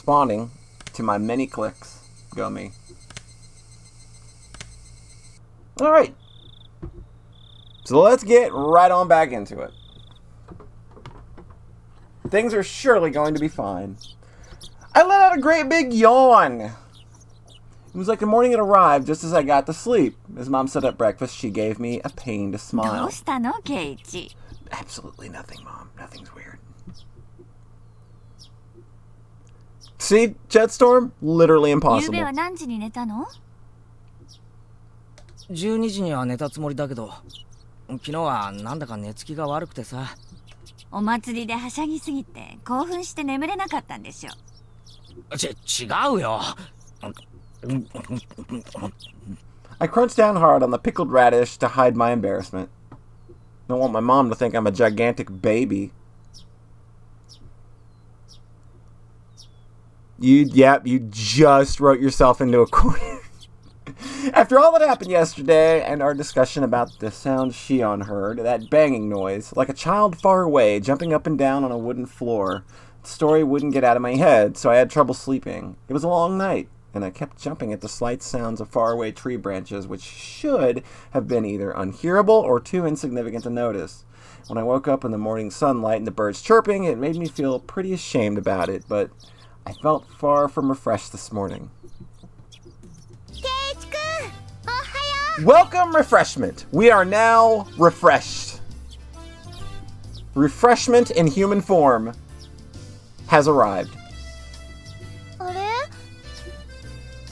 responding to my many clicks. Go me. Alright. So let's get right on back into it. Things are surely going to be fine. I let out a great big yawn. It was like the morning had arrived just as I got to sleep. As Mom set up breakfast, she gave me a pained smile. Absolutely nothing, Mom. Nothing's weird. See, Jetstorm? Literally impossible. 12時には寝たつもりだけど、昨日はなんだか寝つきが悪くてさ。お祭りではしゃぎすぎて興奮して眠れなかったんでしょ。違うよ。I crunched down hard on the pickled radish to hide my embarrassment. Don't want my mom to think I'm a gigantic baby. You just wrote yourself into a corner. After all that happened yesterday, and our discussion about the sound Shion heard, that banging noise, like a child far away, jumping up and down on a wooden floor, the story wouldn't get out of my head, so I had trouble sleeping. It was a long night, and I kept jumping at the slight sounds of faraway tree branches, which should have been either unhearable or too insignificant to notice. When I woke up in the morning sunlight and the birds chirping, it made me feel pretty ashamed about it, but I felt far from refreshed this morning. Welcome, refreshment. We are now refreshed. Refreshment in human form has arrived. あれ？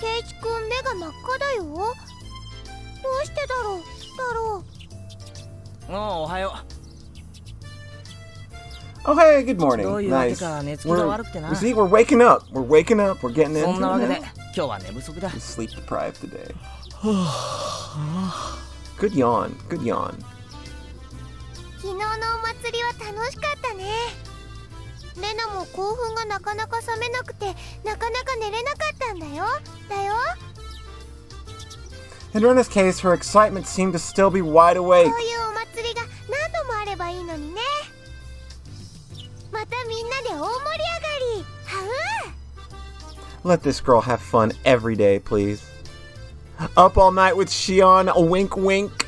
ケイチ君目が真っ赤だよ。どうしてだろう。おはよう。Oh, hey, good morning. Nice. See, we're waking up. We're getting into it now. We're sleep deprived today. Good yawn. 昨日のお祭りは楽しかったね。レナも興奮がなかなか冷めなくて、なかなか寝れなかったんだよ。In Rena's case, her excitement seemed to still be wide awake. こういうお祭りが何度もあればいいのにね。またみんなで大盛り上がり。Let this girl have fun every day, please. Up all night with Shion, a wink wink.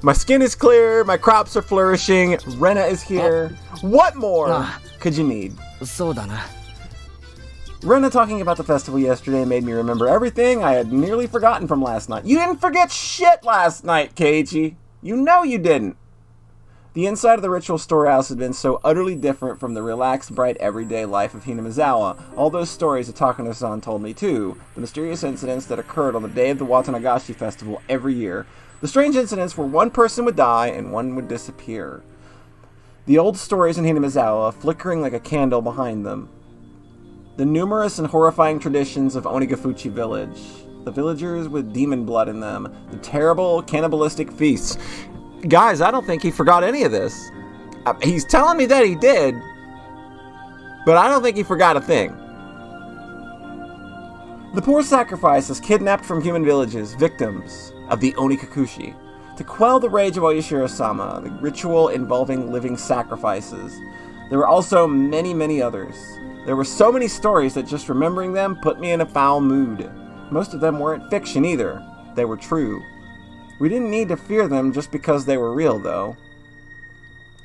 My skin is clear, my crops are flourishing, Rena is here. What more could you need? そうだな。 Rena talking about the festival yesterday made me remember everything I had nearly forgotten from last night. You didn't forget shit last night, Keiichi. You know you didn't. The inside of the ritual storehouse had been so utterly different from the relaxed, bright, everyday life of Hinamizawa. All those stories that Takano-san told me too. The mysterious incidents that occurred on the day of the Watanagashi festival every year. The strange incidents where one person would die and one would disappear. The old stories in Hinamizawa flickering like a candle behind them. The numerous and horrifying traditions of Onigafuchi village. The villagers with demon blood in them. The terrible cannibalistic feasts. Guys, I don't think he forgot any of this. He's telling me that he did, but I don't think he forgot a thing. The poor sacrifices kidnapped from human villages, victims of the Onikakushi. To quell the rage of Oyashiro-sama, the ritual involving living sacrifices. There were also many, many others. There were so many stories that just remembering them put me in a foul mood. Most of them weren't fiction either. They were true. We didn't need to fear them just because they were real, though.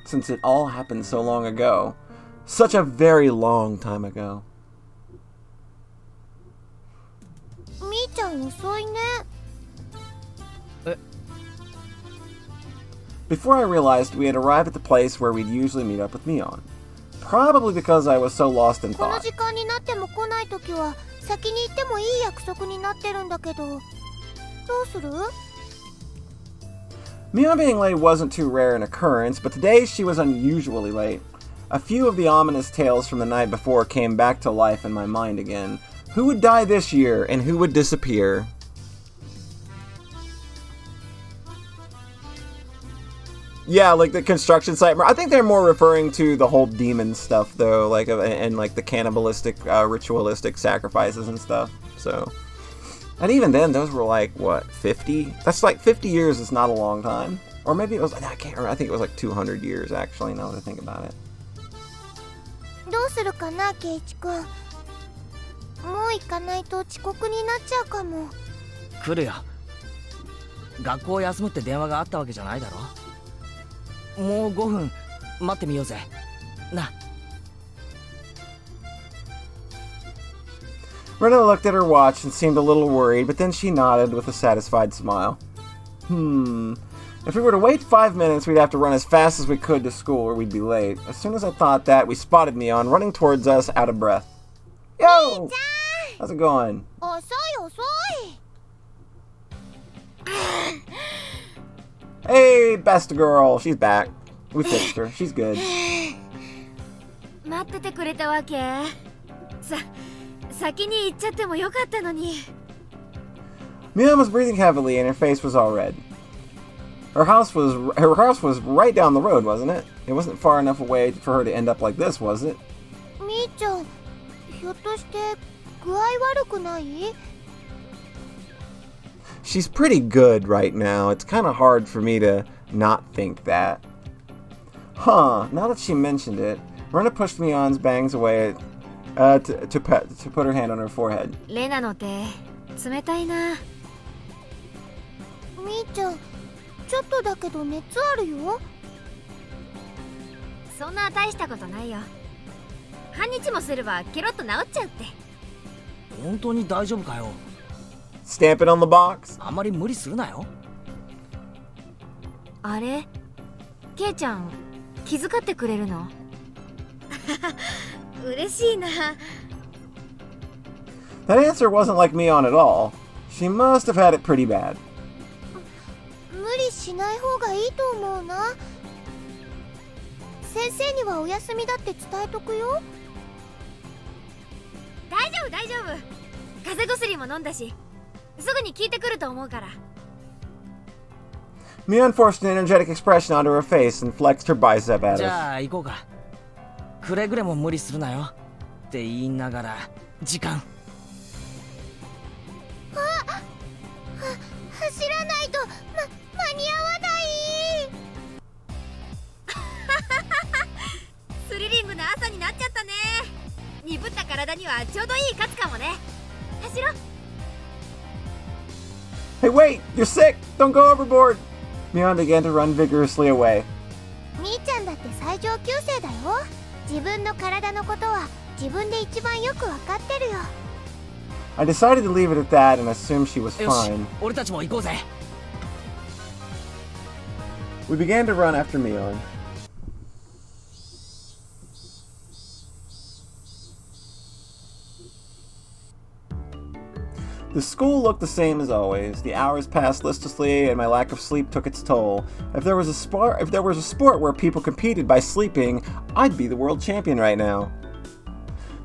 Since it all happened so long ago. Such a very long time ago. みーちゃん遅いね。Before I realized, we had arrived at the place where we'd usually meet up with Mion. Probably because I was so lost in この thought. 時間になっても来ないときは先に行ってもいい約束になってるんだけど。どうする？ Mion being late wasn't too rare an occurrence, but today she was unusually late. A few of the ominous tales from the night before came back to life in my mind again. Who would die this year, and who would disappear? Yeah, like the construction site. I think they're more referring to the whole demon stuff, though, like and like the cannibalistic, ritualistic sacrifices and stuff. So, and even then, those were like what 50? That's like 50 years. Is not a long time, or maybe it was. I can't remember. I think it was like 200 years actually. Now that I think about it. どうするかな、ケイチくん。もう行かないと遅刻になっちゃうかも。来るよ。学校休むって電話があったわけじゃないだろ。もう5分待ってみようぜ。な。Rena looked at her watch and seemed a little worried, but then she nodded with a satisfied smile. If we were to wait 5 minutes, we'd have to run as fast as we could to school or we'd be late. As soon as I thought that, we spotted Mion running towards us out of breath. Yo! How's it going? 遅い遅い。Hey, best girl. She's back. We fixed her. She's good. 待っててくれたわけ？先に行っちゃってもよかったのに。Mion was breathing heavily and her face was all red. Her house was right down the road, wasn't it? It wasn't far enough away for her to end up like this, was it? みーちゃん、ひょっとして具合悪くない？ She's pretty good right now. It's kind of hard for me to not think that. Huh, now that she mentioned it, Rena pushed Mion's bangs away to put her hand on her forehead. レナの手、冷たいな。みーちゃん、ちょっとだけど熱あるよ。そんな大したことないよ。半日もすればケロッと治っちゃうって。本当に大丈夫かよ。Stamp it on the box. あんまり無理するなよ。あれ、ケイちゃん気遣ってくれるの？嬉しいな。That answer wasn't like Mion at all. She must have had it pretty bad. 無理しない方がいいと思うな。先生にはお休みだって伝えとくよ。大丈夫大丈夫。風邪薬も飲んだし、すぐに効いてくると思うから。Mion forced an energetic expression onto her face and flexed her bicep at じ us. ゃあ行こうか。くれぐれも無理するなよ。って言いながら時間。走らないと間に合わない。スリリングな朝になっちゃったね。鈍った体にはちょうどいいカツかもね。走ろ。Hey, wait! You're sick! Don't go overboard! Mion began to run vigorously away. みーちゃんだって最上級生だよ。自分の体のことは自分で一番よくわかってるよ。I decided to leave it at that and assume she was よし fine. 俺たちも行こうぜ。We began to run after Mion. The school looked the same as always. The hours passed listlessly, and my lack of sleep took its toll. If there was a sport where people competed by sleeping, I'd be the world champion right now.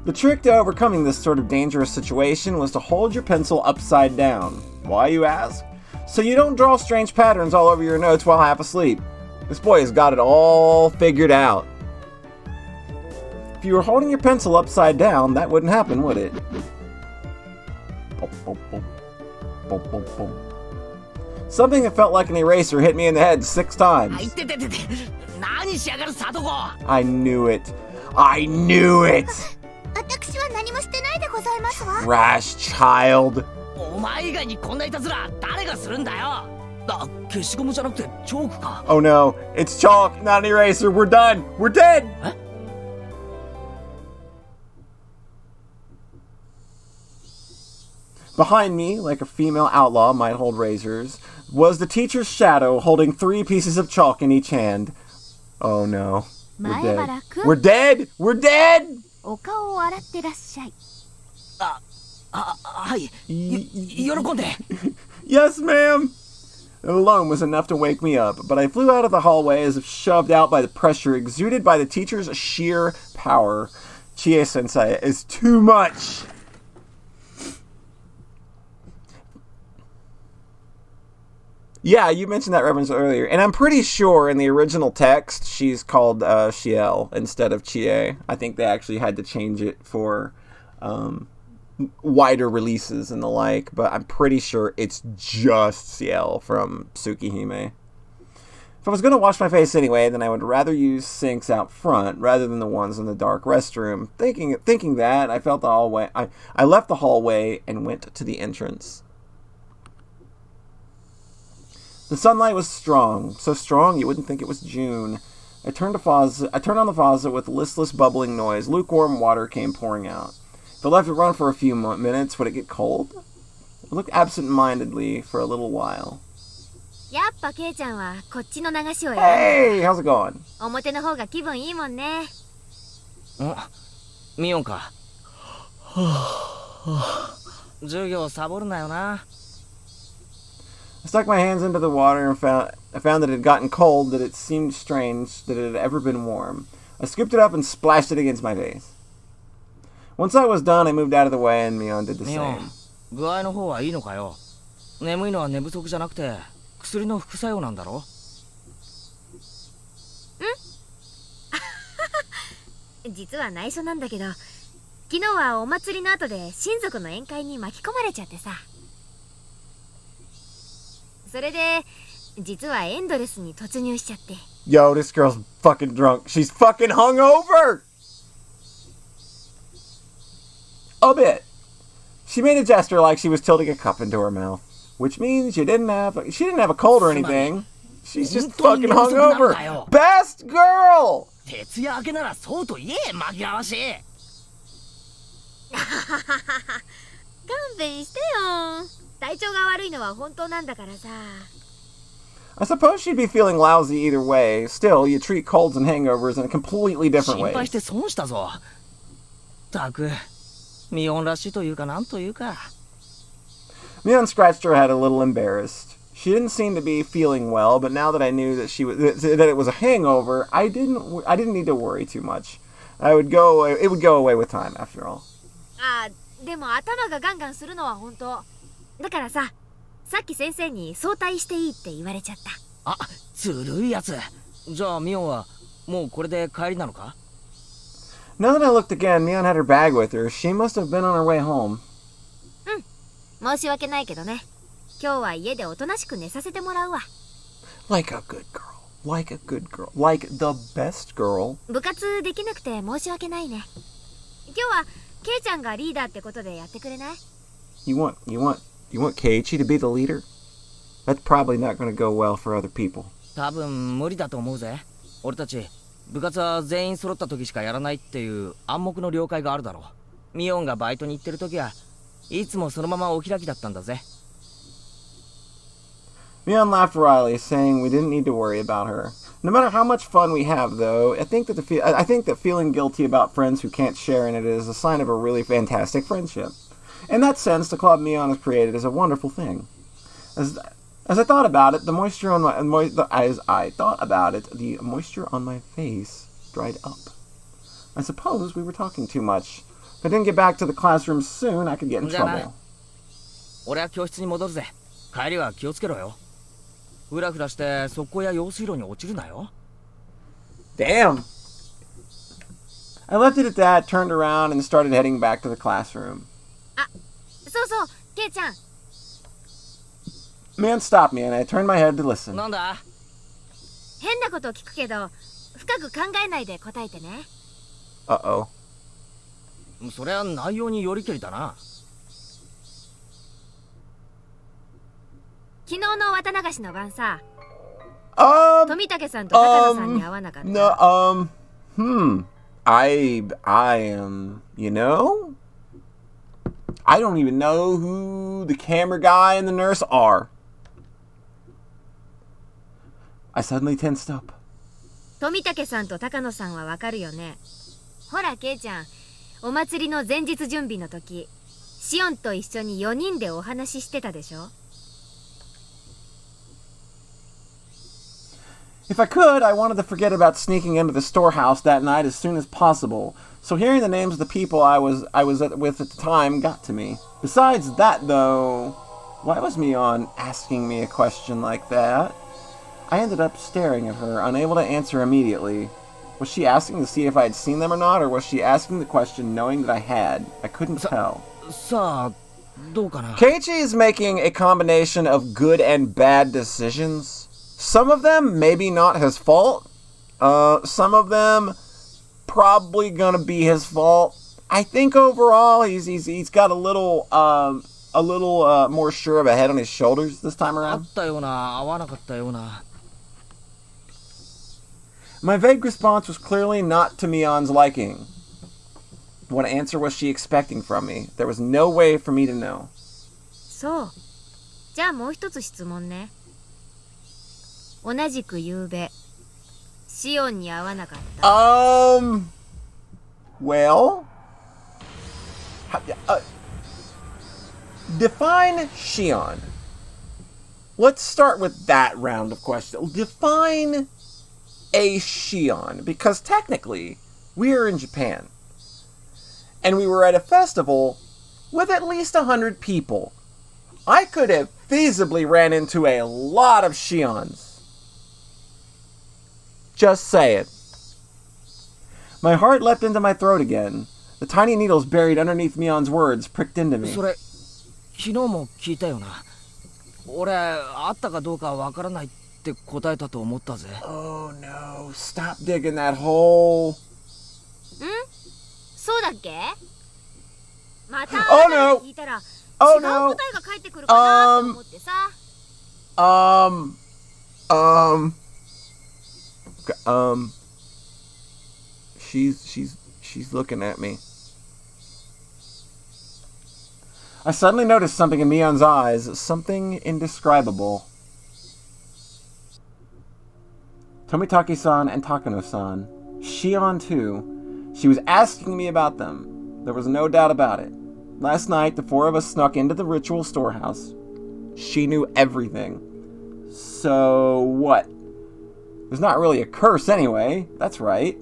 The trick to overcoming this sort of dangerous situation was to hold your pencil upside down. Why, you ask? So you don't draw strange patterns all over your notes while half asleep. This boy has got it all figured out. If you were holding your pencil upside down, that wouldn't happen, would it? Something that felt like an eraser hit me in the head 6 times. あ、いてててて。何しやがるサトコ。I knew it. I knew it! 私は何もしてないでございますわ。 Rash child. お前以外にこんないたずら誰がするんだよ。あ、消しゴムじゃなくてチョークか。Oh no, it's chalk, not an eraser. We're done. We're dead. え？ Behind me, like a female outlaw might hold razors, was the teacher's shadow holding 3 pieces of chalk in each hand. Oh no. We're dead. Maebara-kun. We're dead! We're dead! お顔を洗ってらっしゃい。はい。喜んで。Yes, ma'am! It alone was enough to wake me up, but I flew out of the hallway as if shoved out by the pressure exuded by the teacher's sheer power. Chie-sensei is too much! Yeah, you mentioned that reference earlier, and I'm pretty sure in the original text she's called Shiel instead of Chie. I think they actually had to change it for wider releases and the like, but I'm pretty sure it's just Ciel from Tsukihime. If I was going to wash my face anyway, then I would rather use sinks out front rather than the ones in the dark restroom. Thinking that, I felt the hallway. I left the hallway and went to the entrance. The sunlight was strong, so strong you wouldn't think it was June. I turned on the faucet with listless bubbling noise. Lukewarm water came pouring out. If I left it run for a few minutes, would it get cold? I looked absent-mindedly for a little while. やっぱケイちゃんはこっちの流しを選んだ。 Hey, how's it going? 表の方が気分いいもんね。ミオンか。授業サボるなよな。I stuck my hands into the water and I found that it had gotten cold, that it seemed strange that it had ever been warm. I scooped it up and splashed it against my face. Once I was done, I moved out of the way and Mion did the ミオン、 same. 具合の方はいいのかよ。眠いのは寝不足じゃなくて薬の副作用なんだろ。実は内緒なんだけど、昨日はお祭りの後で親族の宴会に巻き込まれちゃってさ。それで実はエンドレスに突入しちゃって。 Yo, this girl's fucking drunk. She's fucking hungover! A bit. She made a gesture like she was tilting a cup into her mouth, which means she didn't have a cold or anything. She's just fucking hungover. Best girl! 徹夜明けならそうと言え、紛らわしい。勘弁してよ。体調が悪いのは本当なんだからさ。 I suppose she'd be feeling lousy either way. Still, you treat colds and hangovers in a completely different 心配 way. して損したぞ。たく、ミオンらしいというかなんというか。 Mion scratched her head a little embarrassed. She didn't seem to be feeling well, but now that I knew that that it was a hangover, I didn't need to worry too much. It would go away with time, after all. あ、でも頭がガンガンするのは本当。だからさ、さっき先生に早退していいって言われちゃった。あ、ずるいやつ。じゃあミオンはもうこれで帰りなのか？ Now that I looked again, Mion had her bag with her. She must have been on her way home. 申し訳ないけどね。今日は家でおとなしく寝させてもらうわ。 Like a good girl. Like a good girl. Like the best girl. 部活できなくて申し訳ないね。今日はケイちゃんがリーダーってことでやってくれない？ You want Keiichi to be the leader? That's probably not going to go well for other people. 多分無理だと思うぜ。俺たち部活は全員揃った時しかやらないっていう暗黙の了解があるだろう。ミオンがバイトに行ってる時はいつもそのままお開きだったんだぜ。 Mion laughed wryly, saying we didn't need to worry about her. No matter how much fun we have, though, I think that feeling guilty about friends who can't share in it is a sign of a really fantastic friendship. In that sense, the club Mion has created is a wonderful thing. As I thought about it, the moisture on my face dried up. I suppose we were talking too much. If I didn't get back to the classroom soon, I could get in trouble. 俺は教室に戻るぜ。帰りは気をつけろよ。ふらふらして側溝や用水路に落ちるなよ。 Damn! I left it at that, turned around, and started heading back to the classroom. あ、そうそう、ケイちゃん。 Man stopped me, and I turned my head to listen. なんだ？変なこと聞くけど、深く考えないで答えてね。 Uh-oh. それは内容によりけりだな。昨日の綿流しの晩さ、 Um, 富武さんと高野さんに会わなかった。 no, I am, you know? I don't even know who the camera guy and the nurse are. I suddenly tensed up. 富武さんと高野さんはわかるよね。ほらケイちゃん、お祭りの前日準備の時、シオンと一緒に4人でお話ししてたでしょ。 If I could, I wanted to forget about sneaking into the storehouse that night as soon as possible. So hearing the names of the people I was with at the time got to me. Besides that, though, why was Mion asking me a question like that? I ended up staring at her, unable to answer immediately. Was she asking to see if I had seen them or not, or was she asking the question knowing that I had? I couldn't tell. さあ、どうかな。 Keiichi is making a combination of good and bad decisions. Some of them maybe not his fault. Some of them probably gonna be his fault. I think overall he's got a little more sure of a head on his shoulders this time あ around. ったような合わなかったような。 My vague response was clearly not to Mion's liking. What answer was she expecting from me? There was no way for me to know. そう。じゃあもう一つ質問ね。同じく昨べシオンに会わなかった。Well, define Shion. Let's start with that round of questions. Define a Shion, because technically we are in Japan, and we were at a festival with at least 100 people. I could have feasibly ran into a lot of Shions. Just say it. My heart leapt into my throat again. The tiny needles buried underneath Mion's words pricked into me. それ昨日も聞いたよな。俺会ったかどうかわからないって答えたと思ったぜ。 Oh no, stop digging that hole. そうだっけ？また Oh no! 聞いたら違う Oh 答 no! えが返ってくるかなって思ってさ。She's looking at me. I suddenly noticed something in Mion's eyes, something indescribable. Tomitake-san and Takano-san. Shion too. She was asking me about them. There was no doubt about it. Last night, the four of us snuck into the ritual storehouse. She knew everything. So, what? There's not really a curse anyway. That's right.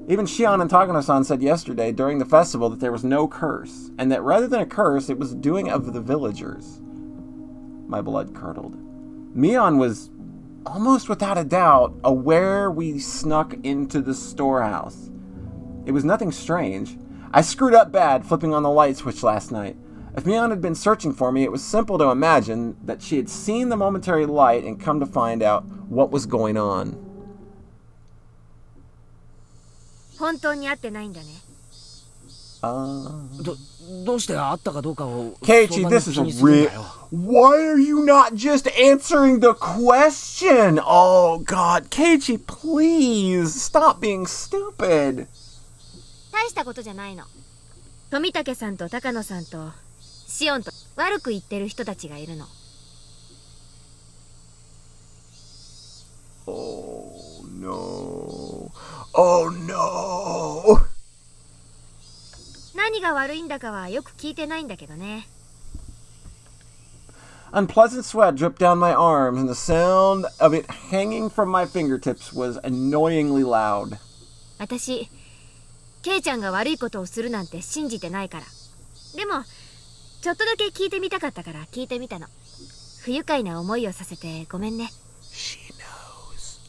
Even Shion and Takano-san said yesterday during the festival that there was no curse, and that rather than a curse, it was doing of the villagers. My blood curdled. Mion was, almost without a doubt, aware we snuck into the storehouse. It was nothing strange. I screwed up bad flipping on the light switch last night. If Mion had been searching for me, it was simple to imagine that she had seen the momentary light and come to find out what was going on. 本当に会ってないんだね。どうして会ったかどうかを Keiichi, this is a real... Why are you not just answering the question? Oh, God. Keiichi, please. Stop being stupid. 大したことじゃないの。富武さんと高野さんとシオンと悪く言ってる人たちがいるの。Oh, no. Oh, no. 何が悪いんだかはよく聞いてないんだけどね。Unpleasant sweat dripped down my arms, and the sound of it hanging from my fingertips was annoyingly loud. 私、ケイちゃんが悪いことをするなんて信じてないから。でも、ちょっとだけ聞いてみたかったから聞いてみたの。不愉快な思いをさせてごめんね。She knows.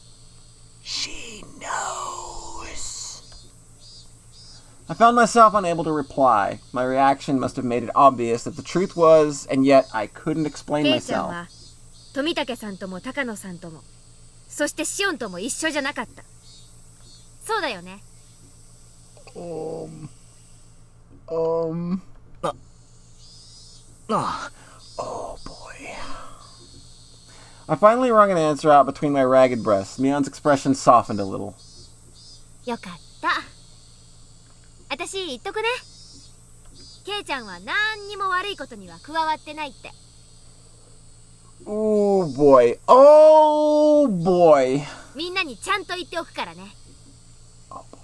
She knows. I found myself unable to reply. My reaction must have made it obvious that the truth was, and yet I couldn't explain ケイちゃん myself. は富武さんとも高野さんとも、そしてシオンとも一緒じゃなかった。そうだよね。Oh boy. I finally wrung an answer out between my ragged breasts. Mion's expression softened a little. よかった。私言っとくね。ケイちゃんは何にも悪いことには加わってないって。Oh boy. Oh boy. みんなにちゃんと言っておくからね。Oh boy.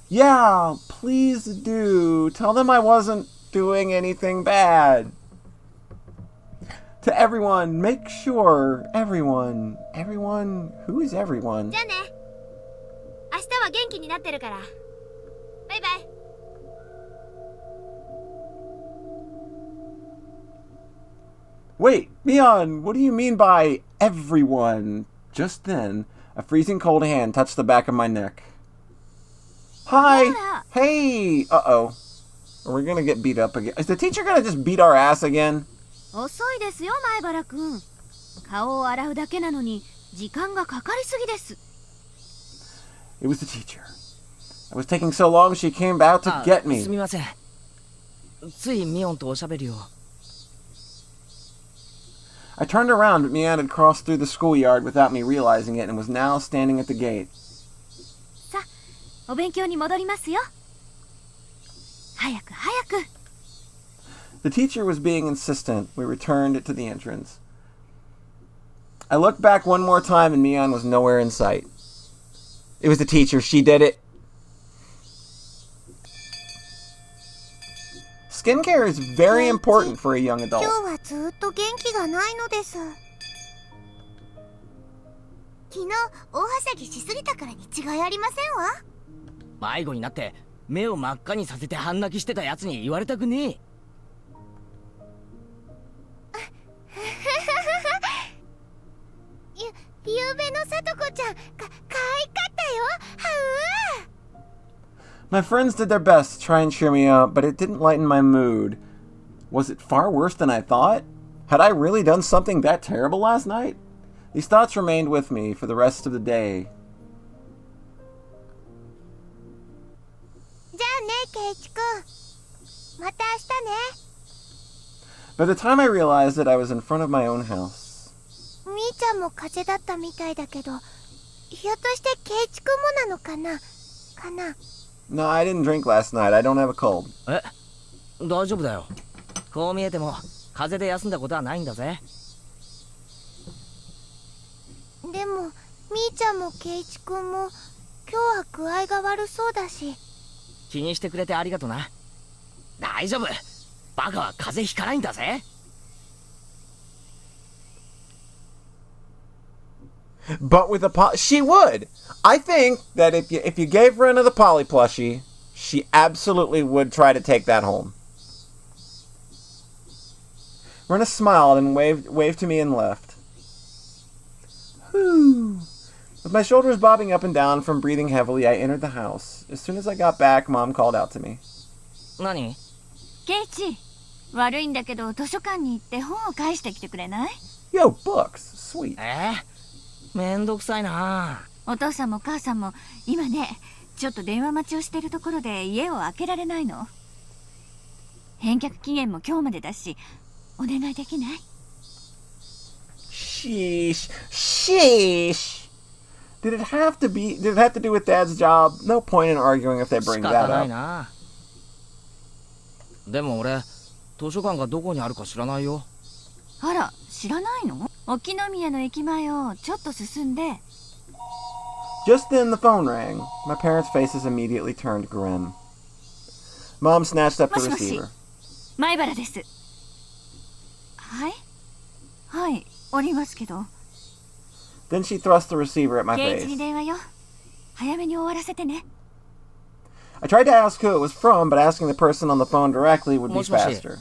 Yeah, please do. Tell them I wasn't doing anything bad. To everyone, make sure everyone, who is everyone? じゃあね。明日は元気になってるから。バイバイ。Wait, Mion, what do you mean by everyone? Just then, a freezing cold hand touched the back of my neck. Hi! Hey! Uh-oh. Are we gonna get beat up again? Is the teacher gonna just beat our ass again? 遅いですよ前原くん。顔を洗うだけなのに時間がかかりすぎです。 It was the teacher. I was taking so long she came out to get す me. みません。ついミオンとおしゃべりを。I turned around, but Mian had crossed through the schoolyard without me realizing it and was now standing at the gate. さあ、お勉強に戻りますよ。早く早く。 The teacher was being insistent. We returned to the entrance. I looked back one more time and Mian was nowhere in sight. It was the teacher. She did it. Skincare is very important for a young 今 adult. 日はずっと元気がないのです。昨日大はしゃぎしすぎたからに違いありませんわ。迷子になって目を真っ赤にさせて半泣きしてたやつに言われたくねえ。ゆうべのさとこちゃんかわいかったよ。はう。 My friends did their best to try and cheer me up, but it didn't lighten my mood. Was it far worse than I thought? Had I really done something that terrible last night? These thoughts remained with me for the rest of the day. じゃあね、ケイチくん。また明日ね。 By the time I realized it, I was in front of my own house. みーちゃんも風邪だったみたいだけど、ひょっとしてケイチくんもなのかなかな。 No, I didn't drink last night. I don't have a cold. え、大丈夫だよ。こう見えても風邪で休んだことはないんだぜ。でもみーちゃんもケイチくんも今日は具合が悪そうだし。気にしてくれてありがとな。大丈夫。バカは風邪ひかないんだぜ。But with she would. I think that if you gave her another Polly plushie, she absolutely would try to take that home. Rena smiled and waved to me and left. Whew. With my shoulders bobbing up and down from breathing heavily, I entered the house. As soon as I got back, Mom called out to me. 何？ケイチ、悪いんだけど図書館に行って本を返してきてくれない？ Yo, books. Sweet. めんどくさいな。お父さんも母さんも今ね、ちょっと電話待ちをしてるところで家を開けられないの。返却期限も今日までだし、お願いできない？ Sheesh. Sheesh. Did it have to do with Dad's job? No point in arguing if they 仕 bring 方 that ない up. な。でも俺、図書館がどこにあるか知らないよ。あら、知らないの？沖宮の駅前をちょっと進んで。 Just then the phone rang. My parents' faces immediately turned grim. Mom snatched up the もしもし、 receiver. 前原です。はい？はい、おりますけど。 Then she thrust the receiver at my ケイチに face. 電話よ。早めに終わらせてね。 I tried to ask who it was from, but asking the person on the phone directly would be もしもし。 faster.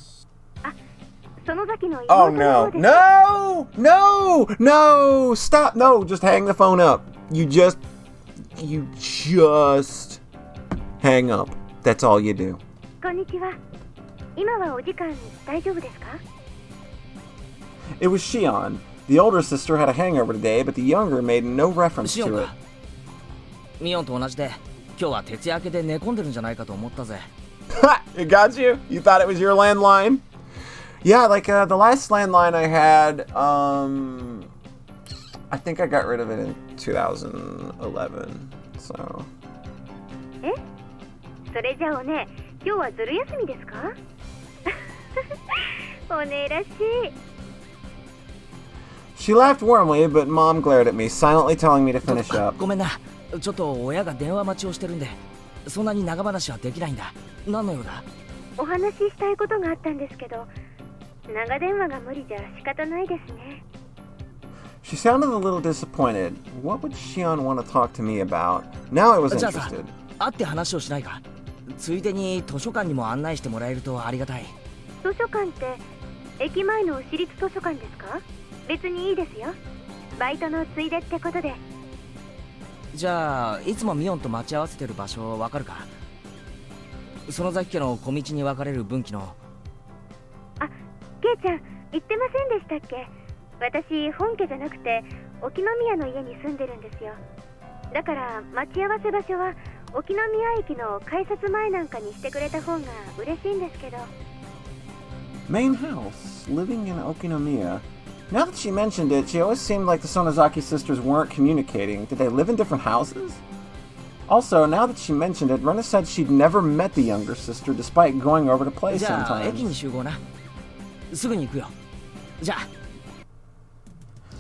その時の Oh 妹の no. 方です。 No! No! No! Stop! No! Just hang the phone up. You just hang up. That's all you do. こんにちは。今はお時間大丈夫ですか？ It was Shion. The older sister had a hangover today, but the younger made no reference シオン to it. か。ミオンと同じで、今日は徹夜明けで寝込んでるんじゃないかと思ったぜ。Ha! It got you? You thought it was your landline? Yeah, like the last landline I had, I think I got rid of it in 2011. So. え？それじゃあおね、今日はずる休みですか？おねらしい。She laughed warmly, but Mom glared at me, silently telling me to finish up. ごめんな。ちょっと親が電話待ちをしてるんで、そんなに長話はできないんだ。何の用だ？お話ししたいことがあったんですけど、長電話が無理じゃ仕方ないですね。She sounded a little disappointed. What would Shion want to talk to me about? Now I was じゃあさ、 interested. 会って話をしないか。ついでに図書館にも案内してもらえるとありがたい。図書館って駅前の私立図書館ですか？別にいいですよ。バイトのついでってことで。じゃあいつもミオンと待ち合わせてる場所わかるか？園崎家の小道に分かれる分岐の。あ、ケイちゃん言ってませんでしたっけ？私本家じゃなくて沖宮の家に住んでるんですよ。だから待ち合わせ場所は沖宮駅の改札前なんかにしてくれた方が嬉しいんですけど。 Main house, living in Okinomiya. Now that she mentioned it, she always seemed like the Sonozaki sisters weren't communicating. Did they live in different houses? Also, now that she mentioned it, Rena said she'd never met the younger sister despite going over to play じゃあ駅 sometimes. に集合な。すぐに行くよ。じゃあ。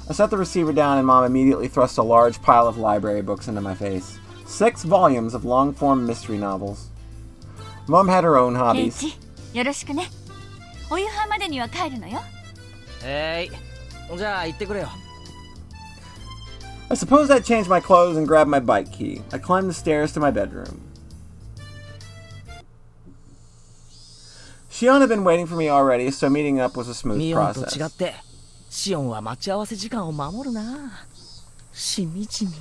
I set the receiver down and Mom immediately thrust a large pile of library books into my face. 6 volumes of long-form mystery novels. Mom had her own ケイ hobbies. チ、よろしくね。お夕飯までには帰るのよ。じゃあ行ってくれよ。 I suppose I'd change my clothes and grab my bike key. I climbed the stairs to my bedroom. Shion had been waiting for me already, so meeting up was a smooth ミオンと違 process. ってシオンは待ち合わせ時間を守るな。しみじみ。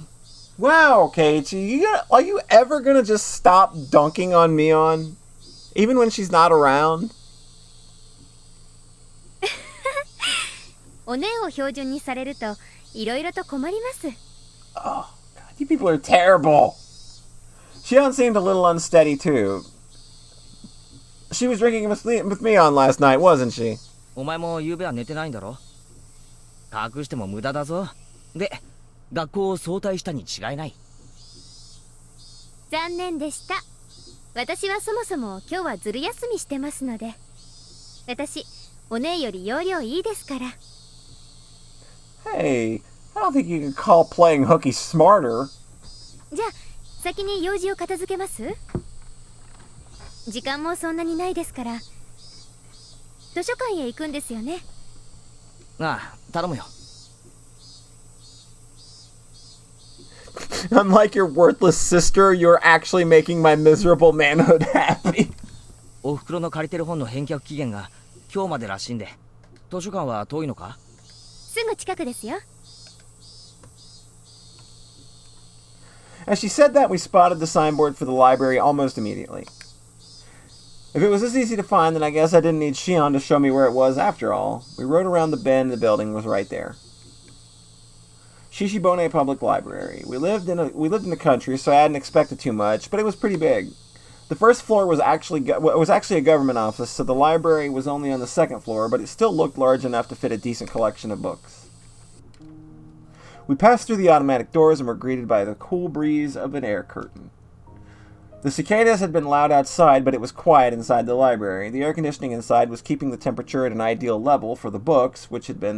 Wow, Keiichi, are you ever gonna just stop dunking on Mion? Even when she's not around? おねを標準にされるといろいろと困ります。 Oh, God, you people are terrible. Shion seemed a little unsteady, too. She was drinking with Mion last night, wasn't she? お前も夕べは寝てないんだろ。隠しても無駄だぞ。で、学校を早退したに違いない。残念でした。私はそもそも今日はずる休みしてますので。私おねより容量いいですから。 Hey, I don't think you can call playing hooky smarter. じゃあ先に用事を片付けます。時間もそんなにないですから。図書館へ行くんですよね。ああ、頼むよ。 Unlike your worthless sister, you're actually making my miserable manhood happy. お袋の借りてる本の返却期限が今日までらしいんで、図書館は遠いのか？すぐ近くですよ。 As she said that, we spotted the signboard for the library almost immediately. If it was this easy to find, then I guess I didn't need Shion to show me where it was after all. We rode around the bend and the building was right there. Shishibone Public Library. We lived in the country, so I hadn't expected too much, but it was pretty big. The first floor was actually a government office, so the library was only on the second floor, but it still looked large enough to fit a decent collection of books. We passed through the automatic doors and were greeted by the cool breeze of an air curtain. The cicadas had been loud outside, but it was quiet inside the library. The air conditioning inside was keeping the temperature at an ideal level for the books, which had that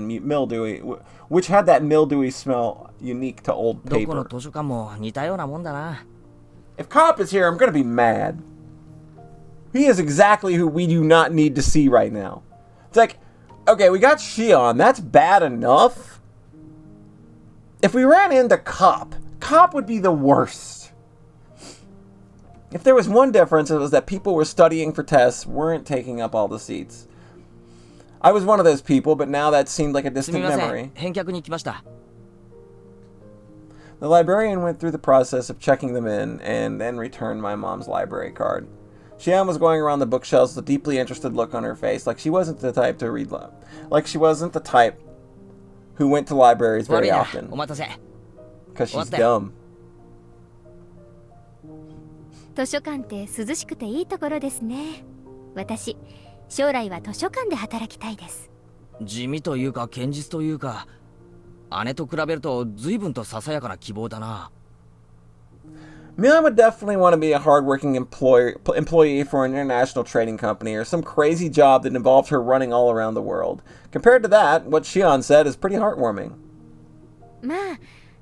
mildewy smell unique to old どこの paper. 図書館も似たようなもんだな。 If Cop is here, I'm gonna be mad. He is exactly who we do not need to see right now. It's like, okay, we got Shion. That's bad enough. If we ran into Cop would be the worst. If there was one difference, it was that people were studying for tests, weren't taking up all the seats. I was one of those people, but now that seemed like a すみ distant ませ memory. ん、返却に来ました。 The librarian went through the process of checking them in and then returned my mom's library card. Shion was going around the bookshelves with a deeply interested look on her face, like she wasn't the type to read like she wasn't the type who went to libraries 悪 very いな、 often. お待たせ。 Because she's What the- dumb. 図書館って涼しくていいところですね。私将来は図書館で働きたいです。地味というか堅実というか、姉と比べると随分とささやかな希望だな。 Mion would definitely want to be a hardworking employee for an international trading company or some crazy job that involved her running all around the world. Compared to that, what Shion said is pretty heartwarming. まあ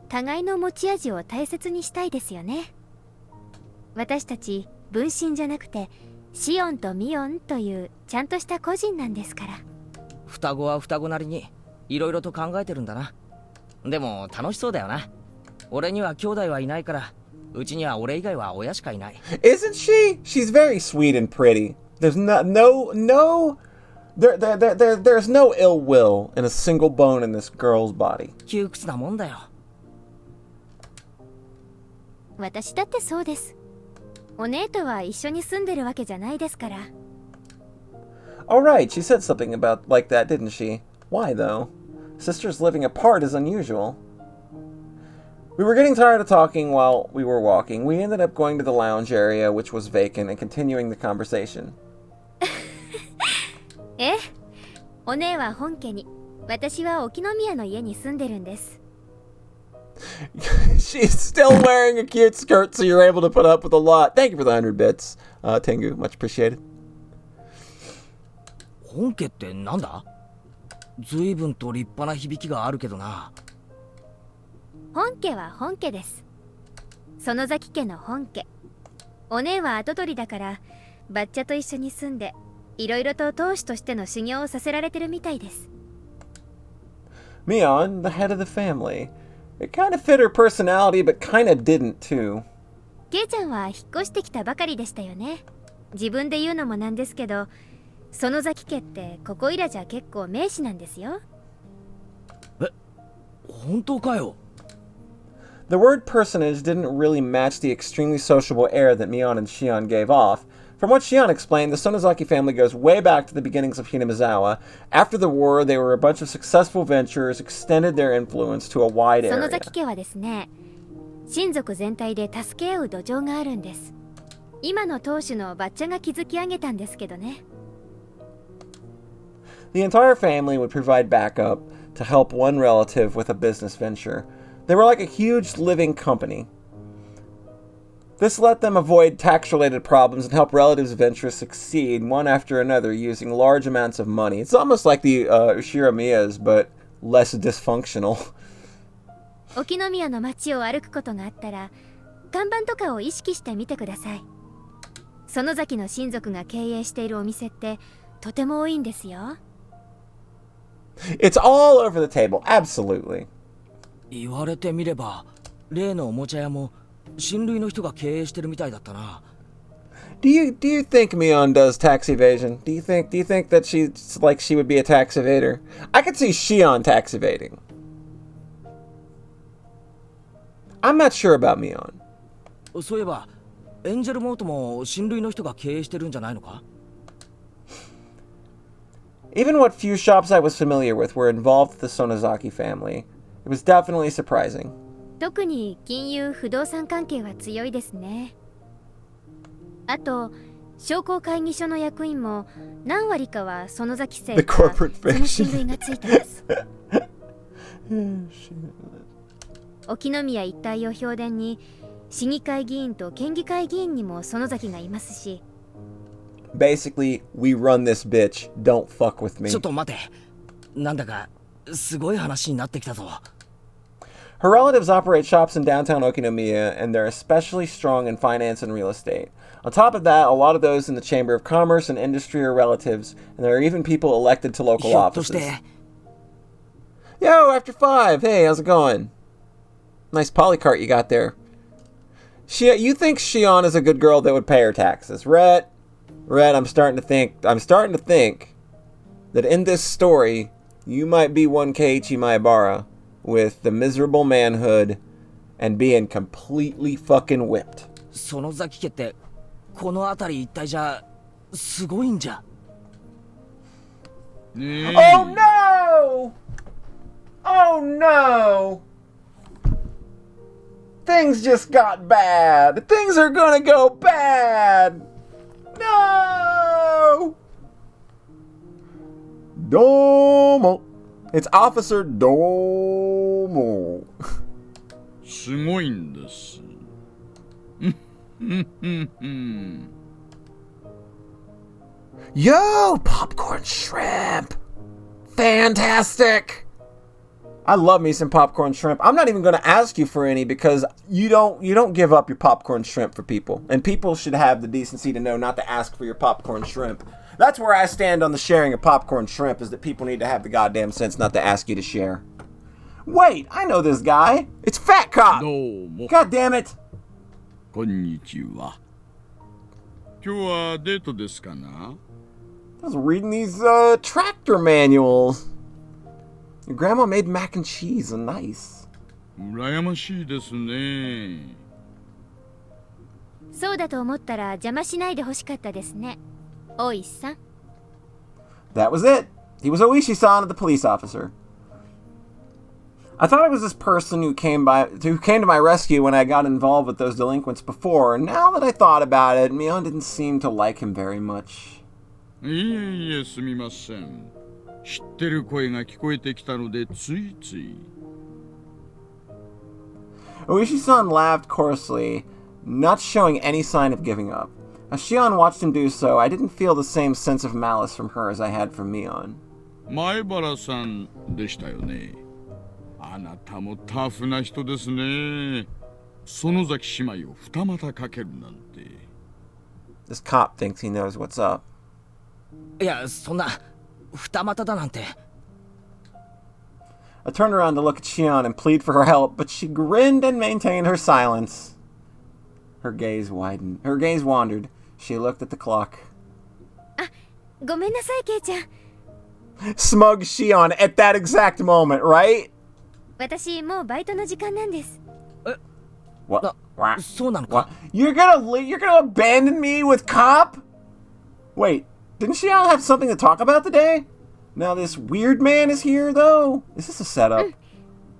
互いの持ち味を大切にしたいですよね。私たち分身じゃなくてシオンとミオンというちゃんとした個人なんですから。双子は双子なりにいろいろと考えてるんだな。でも楽しそうだよな。俺には兄弟はいないから、うちには俺以外は親しかいない。 Isn't she? She's very sweet and pretty. There's there's no ill will in a single bone in this girl's body. 窮屈なもんだよ。私だってそうです。お姉とは一緒に住んでるわけじゃないですから。All right, she said something about like that, didn't she? Why though? Sisters living apart is unusual. We were getting tired of talking while we were walking. We ended up going to the lounge area, which was vacant, and continuing the conversation. え、お姉は本家に、私は沖宮の家に住んでるんです。She's still wearing a cute skirt, so you're able to put up with a lot. Thank you for the 100 bits, Tengu. Much appreciated. 本家ってなんだ？随分と立派な響きがあるけどな。本家は本家です。園崎家の本家。お姉は跡取りだから、バッチャと一緒に住んで、いろいろと当主としての修行をさせられてるみたいです。Mion, the head of the family. It kind of fit her personality, but kind of didn't, too. ケイちゃんは引っ越してきたばかりでしたよね。自分で言うのもなんですけど、園崎家ってここいらじゃ結構名士なんですよ。え、本当かよ。The word personage didn't really match the extremely sociable air that Mion and Shion gave off. From what Shion explained, the Sonozaki family goes way back to the beginnings of Hinamizawa. After the war, they were a bunch of successful venturers, extended their influence to a wide area. 園崎家はですね、親族全体で助け合う土壌があるんです。今の当主のバッチャが築き上げたんですけどね。The entire family would provide backup to help one relative with a business venture. They were like a huge living company. This let them avoid tax-related problems and help relatives' ventures succeed one after another using large amounts of money. It's almost like the Ushiromiyas, but less dysfunctional. 沖宮の街を歩くことがあったら、看板とかを意識してみてください。園崎の親族が経営しているお店ってとても多いんですよ。It's all over the table, absolutely. 言われてみれば、例のおもちゃ屋も親類の人が経営してるみたいだったな。Do you think Mion does tax evasion? Do you think that she's like she would be a tax evader? I could see Shion tax evading. I'm not sure about Mion. そういえば、エンジェルモートも親類の人が経営してるんじゃないのか？ Even what few shops I was familiar with were involved with the Sonozaki family. It was definitely surprising. 特に金融不動産関係は強いですね。あと商工会議所の役員も何割かは園崎姓かその親類がついてます。沖宮一帯を評伝に市議会議員と県議会議員にも園崎がいますし。Basically, we run this bitch. Don't fuck with me. ちょっと待て。なんだかすごい話になってきたぞ。Her relatives operate shops in downtown Okinomiya, and they're especially strong in finance and real estate. On top of that, a lot of those in the Chamber of Commerce and Industry are relatives, and there are even people elected to local offices. Yo, after 5. Hey, how's it going? Nice polycart you got there. You think Shion is a good girl that would pay her taxes? Rhett, I'm starting to think that in this story, you might be one Keiichi Maebara with the miserable manhood and being completely fucking whipped. 園崎家ってこの辺り一帯じゃすごいんじゃ。Oh no! Oh no! Things just got bad. Things are gonna go bad. No! Domo. It's Officer Domo. すごいんです。Yo, popcorn shrimp. Fantastic. I love me some popcorn shrimp. I'm not even going to ask you for any because you don't give up your popcorn shrimp for people. And people should have the decency to know not to ask for your popcorn shrimp. That's where I stand on the sharing of popcorn shrimp, is that people need to have the goddamn sense not to ask you to share. Wait, I know this guy. It's Fat Cop. どうも。 God damn it. こんにちは。今日はデートですかな？ I was reading these tractor manuals. Your grandma made mac and cheese, and nice. 羨ましいですね。そうだと思ったら邪魔しないでほしかったですね。大石さん。 That was it. He was Oishi-san, the police officer. I thought it was this person who came to my rescue when I got involved with those delinquents before, and now that I thought about it, Mion didn't seem to like him very much. いえいえ、すみません。知ってる声が聞こえてきたのでついつい。Oishi-san laughed coarsely, not showing any sign of giving up. As Shion watched him do so, I didn't feel the same sense of malice from her as I had from Mion. 前原さんでしたよね。あなたもタフな人ですね。園崎姉妹を二股かけるなんて。This cop thinks he knows what's up. いや、そんな二股だなんて。I turned around to look at Shion and plead for her help, but she grinned and maintained her silence. Her gaze wandered. She looked at the clock. ごめんなさいケイちゃん。 Smug Shion at that exact moment, right? 私もうバイトの時間なんです。What? そうなの What? か。 You're gonna abandon me with cop? Wait, didn't Shion have something to talk about today? Now this weird man is here, though. Is this a setup?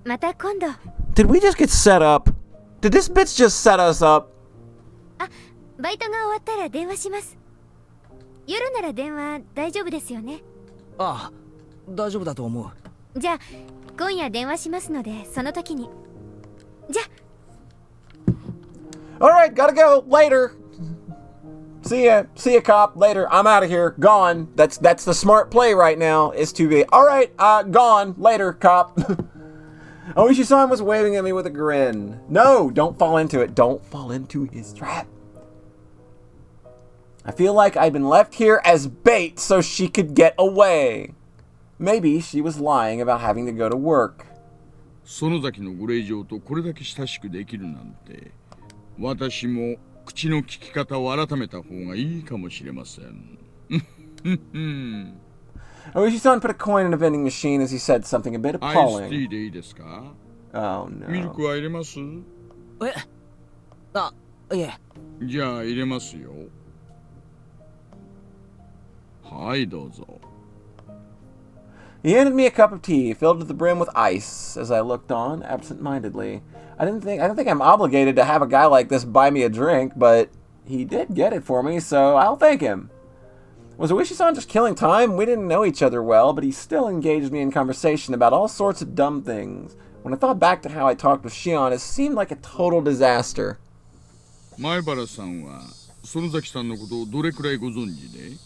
また今度。 Did we just get set up? Did this bitch just set us up? バイトが終わったら電話します。夜なら電話大丈夫ですよね。ああ、大丈夫だと思う。じゃあ今夜電話しますのでその時に。じゃあ。 Alright, gotta go. Later. See ya, cop. Later. I'm out of here. Gone. That's the smart play right now, is to be, alright, gone. Later, cop. Oishi-san was waving at me with a grin. No, don't fall into it. Don't fall into his trap. I feel like I'd been left here as bait so she could get away. Maybe she was lying about having to go to work. 園崎のご令嬢とこれだけ親しくできるなんて、私も口の利き方を改めた方がいいかもしれません。Oishi-san put a coin in a vending machine as he said something a bit アイスティ appalling. ーでいいですか？ Oh ミル no. クは入れます？え、あ、いえ。じゃあ入れますよ。はい、どうぞ。He handed me a cup of tea filled to the brim with ice as I looked on absent-mindedly. I don't think I'm obligated to have a guy like this buy me a drink, but he did get it for me, so I'll thank him. Was Oishi-san just killing time? We didn't know each other well, but he still engaged me in conversation about all sorts of dumb things. When I thought back to how I talked with Shion, it seemed like a total disaster. 前原さんは園崎さんのことをどれくらいご存知で？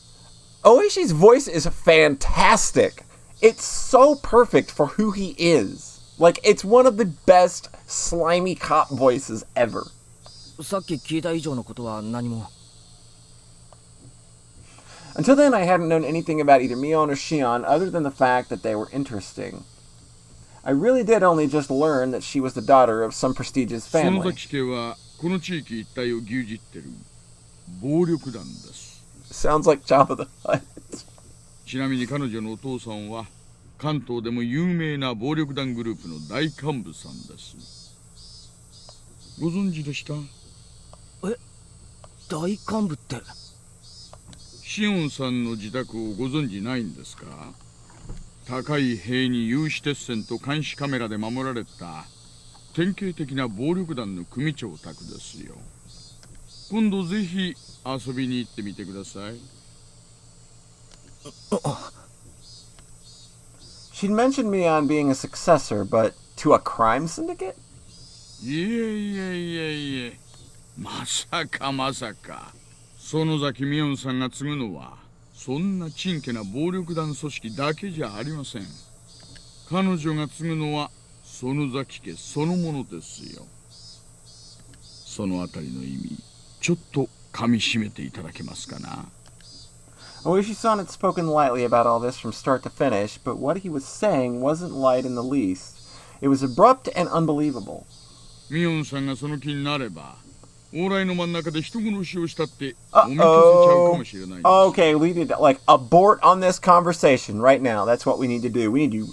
Oishi's voice is fantastic. It's so perfect for who he is. Like, it's one of the best slimy cop voices ever. さっき聞いた以上のことは何も。 Until then, I hadn't known anything about either Mion or Shion other than the fact that they were interesting. I really did only just learn that she was the daughter of some prestigious 園 family. 崎家はこの地域一帯を牛耳ってる暴力団です。 Sounds like Jabba the Hutt. ちなみに彼女のお父さんは関東でも有名な暴力団グループの大幹部さんです。ご存知でした？え、大幹部って。シオンさんの自宅をご存知ないんですか？高い塀に有刺鉄線と監視カメラで守られた典型的な暴力団の組長宅ですよ。今度ぜひ遊びに行ってみてください。She'd mentioned Mion being a successor, but to a crime syndicate? いえいえいえいえ、まさかまさか。園崎美音さんが継ぐのはそんなちんけな暴力団組織だけじゃありません。彼女が継ぐのは園崎家そのものですよ。そのあたりの意味、ちょっと噛み締めていただけますかな。Oishi-san had spoken lightly about all this from start to finish, but what he was saying wasn't light in the least. It was abrupt and unbelievable. ミオンさんがその気になれば、往来の真ん中で人殺しをしたってお見通せちゃうかもしれないです。Okay, we need to, like, abort on this conversation right now. That's what we need to do. We need to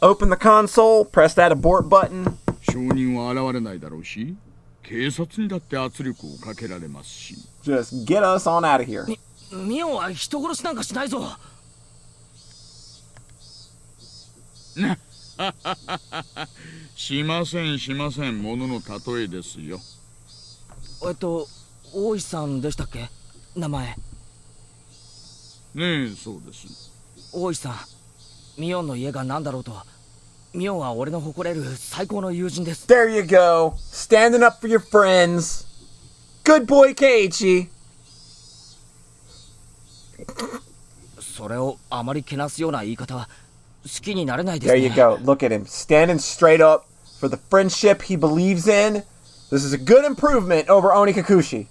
open the console, press that abort button. 証人は現れないだろうし、警察にだって圧力をかけられますし。Just get us on out of here. ミオは人殺しなんかしないぞ。しませんしません、ものの例えですよ。大石さんでしたっけ、名前。ねえ、そうです。大石さん、ミオンの家が何だろうと、ミオンは俺の誇れる最高の友人です。 There you go. Standing up for your friends. Good boy, Keiichi. それをあまりけなすような言い方は好きになれないです There ね。 you go. Look at him. Standing straight up for the friendship he believes in. This is a good improvement over Oni Kikuchi.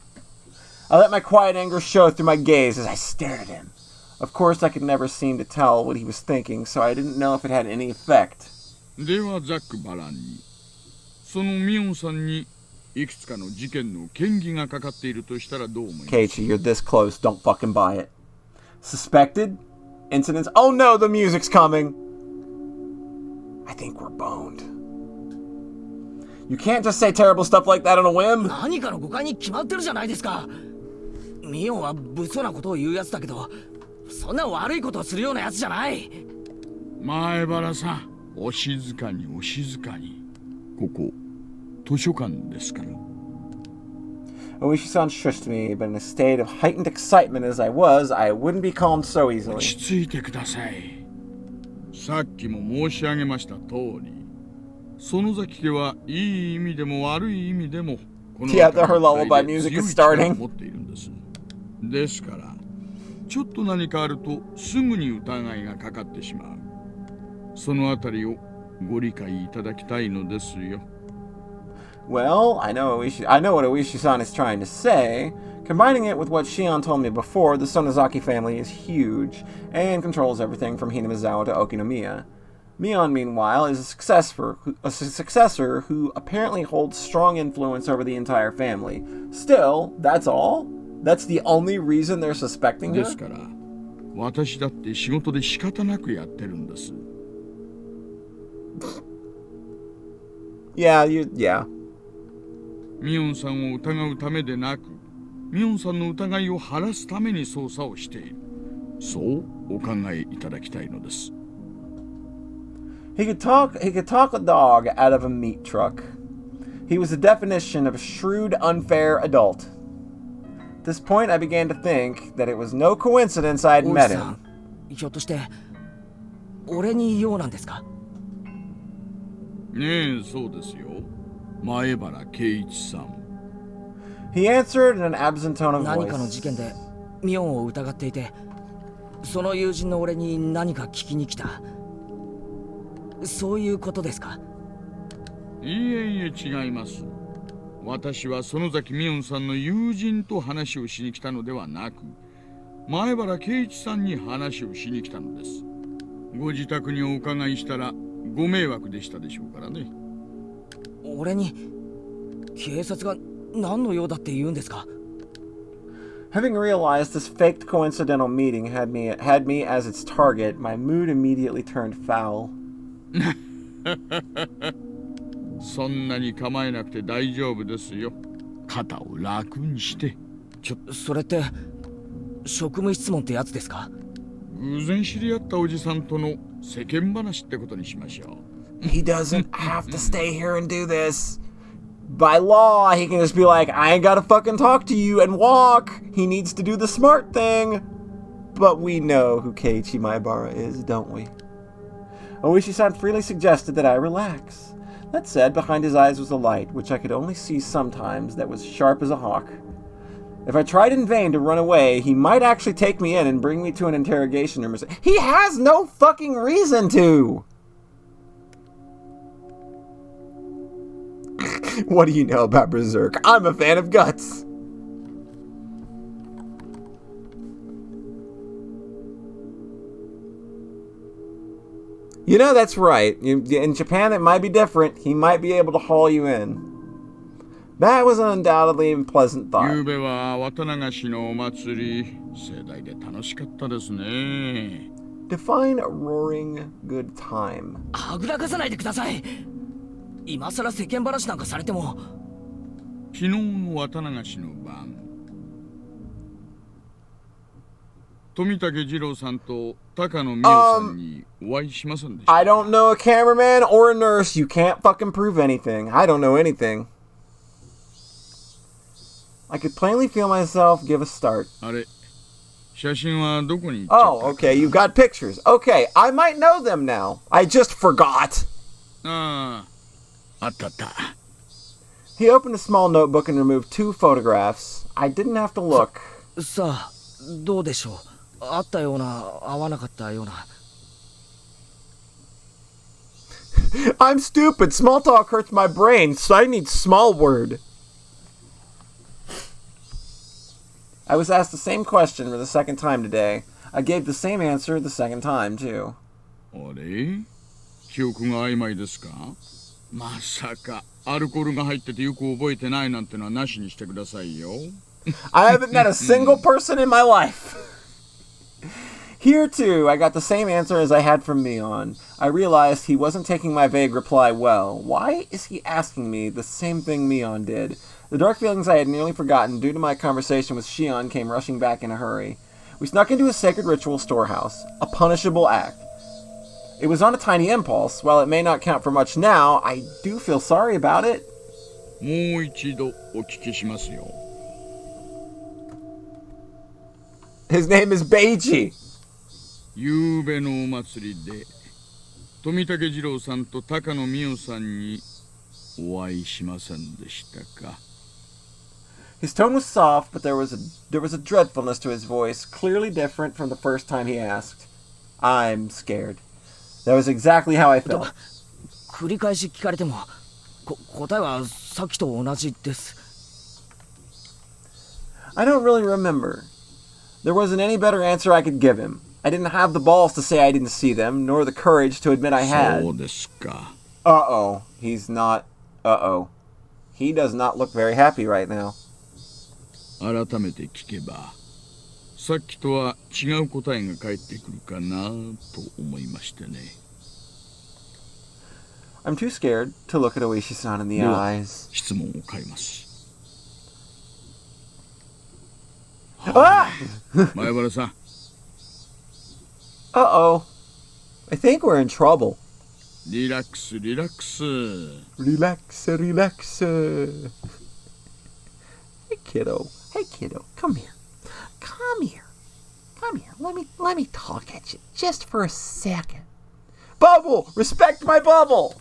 I let my quiet anger show through my gaze as I stared at him. Of course, I could never seem to tell what he was thinking, so I didn't know if it had any effect. ではザックバランに、そのミオンさんにいくつかの事件の嫌疑がかかっているとしたらどう思います？ Keiichi, you're this close. Don't fucking buy it. Suspected? Incidents? Oh no, the music's coming. I think we're boned. You can't just say terrible stuff like that on a whim. 何かの誤解に決まってるじゃないですか。ミオンは物騒なことを言うやつだけど、そんな悪いことをするようなやつじゃない。前原さん、お静かにお静かに。ここ図書館ですから。Oishi-san shushed me, but in a state of heightened excitement as I was, I wouldn't be calmed so easily. 落ち着いてください。さっきも申し上げました通り、園崎家はいい意味でも悪い意味でもこの Yeah, her lullaby music is starting. 持っているんです。ですから、ちょっと何かあるとすぐに疑いがかかってしまう。そのあたりをご理解いただきたいのですよ。Well, I know what Oishi-san is trying to say. Combining it with what Shion told me before, the Sonozaki family is huge and controls everything from Hinamizawa to Okinomiya. Mion, meanwhile, is a successor who apparently holds strong influence over the entire family. Still, that's all? That's the only reason they're suspecting her? ですから、私だって仕事で仕方なくやってるんです。Yeah. ミオンさんを疑うためでなく、ミオンさんの疑いを晴らすために捜査をしている。そうお考えいただきたいのです。He could talk a dog out of a meat truck. He was the definition of a shrewd, unfair adult. At this point, I began to think that it was no coincidence I had 大 met 石さ him. ん、ひょっとして俺に言おうなんですか？ねえ、そうですよ。前原圭一さん。He answered in an absent tone of 何かの事件 voice. でミオンを疑っていて、その友人の俺に何か聞きに来た。そういうことですか？いえ違います。私は園崎ミオンさんの友人と話をしに来たのではなく、前原圭一さんに話をしに来たのです。ご自宅にお伺いしたらご迷惑でしたでしょうからね。俺に警察が何の用だって言うんですか？ Having realized this faked coincidental meeting had me as its target, my mood immediately turned foul. そんなに構えなくて大丈夫ですよ。肩を楽にして。それって職務質問ってやつですか？偶然知り合ったおじさんとの世間話ってことにしましょう。He doesn't have to stay here and do this. By law, he can just be like, I ain't gotta fucking talk to you and walk. He needs to do the smart thing. But we know who Keiichi Maebara is, don't we? Oishi-san freely suggested that I relax. That said, behind his eyes was a light, which I could only see sometimes, that was sharp as a hawk. If I tried in vain to run away, he might actually take me in and bring me to an interrogation room. He has no fucking reason to! What do you know about Berserk? I'm a fan of guts! You know, that's right. In Japan, it might be different. He might be able to haul you in. That was an undoubtedly pleasant thought. 昨夜は渡長市のお祭り、盛大で楽しかったですね。Define a roaring good time. はぐらかさないでください。今さら世間話なんかされても。昨日の渡長市の晩、富武二郎さんと高野美代さんにお会いしませんでした。I don't know a cameraman or a nurse. You can't fucking prove anything. I don't know anything. I could plainly feel myself give a start. あれ、写真はどこに行っちゃったか。 Oh, okay, you got pictures. Okay, I might know them now. I just forgot. ああ、あったあった。He opened a small notebook and removed 2 photographs. I didn't have to look. さあどうでしょう。あったような合わなかったような。I'm stupid. Small talk hurts my brain, so I need small word. I was asked the same question for the second time today. I gave the same answer the second time, too. あれ、記憶が曖昧ですか。まさかアルコールが入っててよく覚えてないなんてのはなしにしてくださいよ。I haven't met a single person in my life. Here, too, I got the same answer as I had from Mion. I realized he wasn't taking my vague reply well. Why is he asking me the same thing Mion did? The dark feelings I had nearly forgotten due to my conversation with Shion came rushing back in a hurry. We snuck into a sacred ritual storehouse, a punishable act. It was on a tiny impulse. While it may not count for much now, I do feel sorry about it. もう一度お聞きしますよ。His name is Beiji. ゆうべのお祭りで富武二郎さんと高野美代さんにお会いしませんでしたか。 His tone was soft, but there was a dreadfulness to his voice, clearly different from the first time he asked. I'm scared. That was exactly how I felt. 繰り返し聞かれても答えはさっきと同じです。 I don't really remember. There wasn't any better answer I could give him. I didn't have the balls to say I didn't see them, nor the courage to admit I had. そうですか。 Uh-oh. He's not... Uh-oh. He does not look very happy right now. 改めて聞けばさっきとは違う答えが返ってくるかなと思いましてね。 I'm too scared to look at Oishi-san in the では eyes. 質問を変えます。 Ah! 前原さん、 Uh-oh. I think we're in trouble. リラックスリラックス。 Relax, relax. Hey, kiddo. Hey, kiddo. Come here. Come here. Come here. Let me talk at you just for a second. Bubble! Respect my bubble!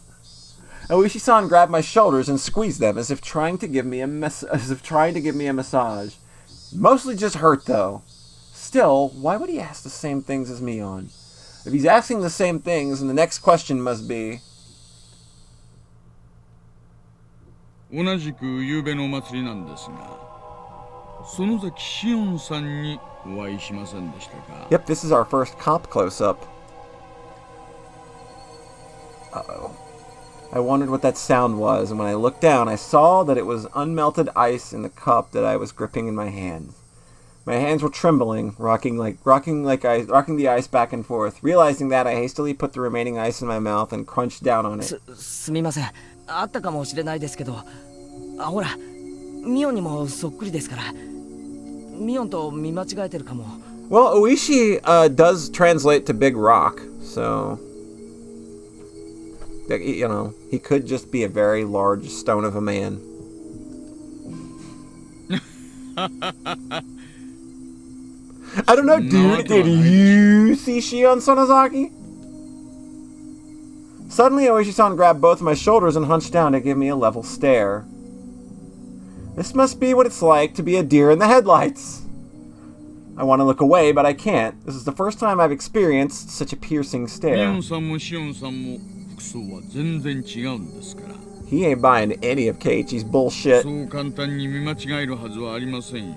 Oishi-san grabbed my shoulders and squeezed them as if trying to give me a massage. Mostly just hurt, though. Still, why would he ask the same things as Mion? If he's asking the same things, then the next question must be... 同じく夕べのお祭りなんですが、園崎しおんさんにお会いしませんでしたか。 Yep, this is our first comp close-up. Uh-oh. I wondered what that sound was, and when I looked down, I saw that it was unmelted ice in the cup that I was gripping in my hands. My hands were trembling, rocking the ice back and forth. Realizing that, I hastily put the remaining ice in my mouth and crunched down on it. すみません。あったかもしれないですけど、ほら、ミオンにもそっくりですから。ミオンと見間違えてるかも。 Well, Oishi does translate to big rock, so... You know, he could just be a very large stone of a man. I don't know, dude. Did you see Shion Sonozaki? Suddenly, Oishi-san grabbed both my shoulders and hunched down to give me a level stare. This must be what it's like to be a deer in the headlights. I want to look away, but I can't. This is the first time I've experienced such a piercing ミオ stare. ンさんもしおんさんも服装は全然違うんですから。 He ain't buying any of Keiichi's bullshit. そう簡単に見間違えるはずはありませんよ。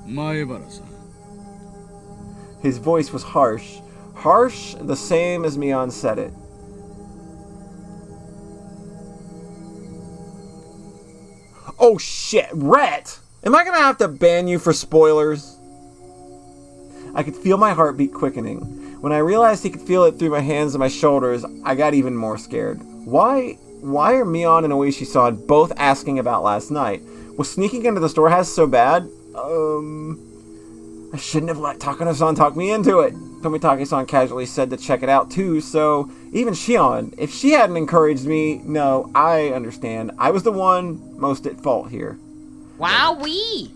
前原さん。 His voice was harsh. Harsh, the same as Mion said it. Oh shit, Rhett! Am I gonna have to ban you for spoilers? I could feel my heartbeat quickening. When I realized he could feel it through my hands and my shoulders, I got even more scared. Why are Mion and Oishi-san both asking about last night? Was sneaking into the storehouse so bad? I I shouldn't have let Takano-san talk me into it. Tomitake-san casually said to check it out too, so even Shion, if she hadn't encouraged me, no, I understand. I was the one most at fault here. Wowee!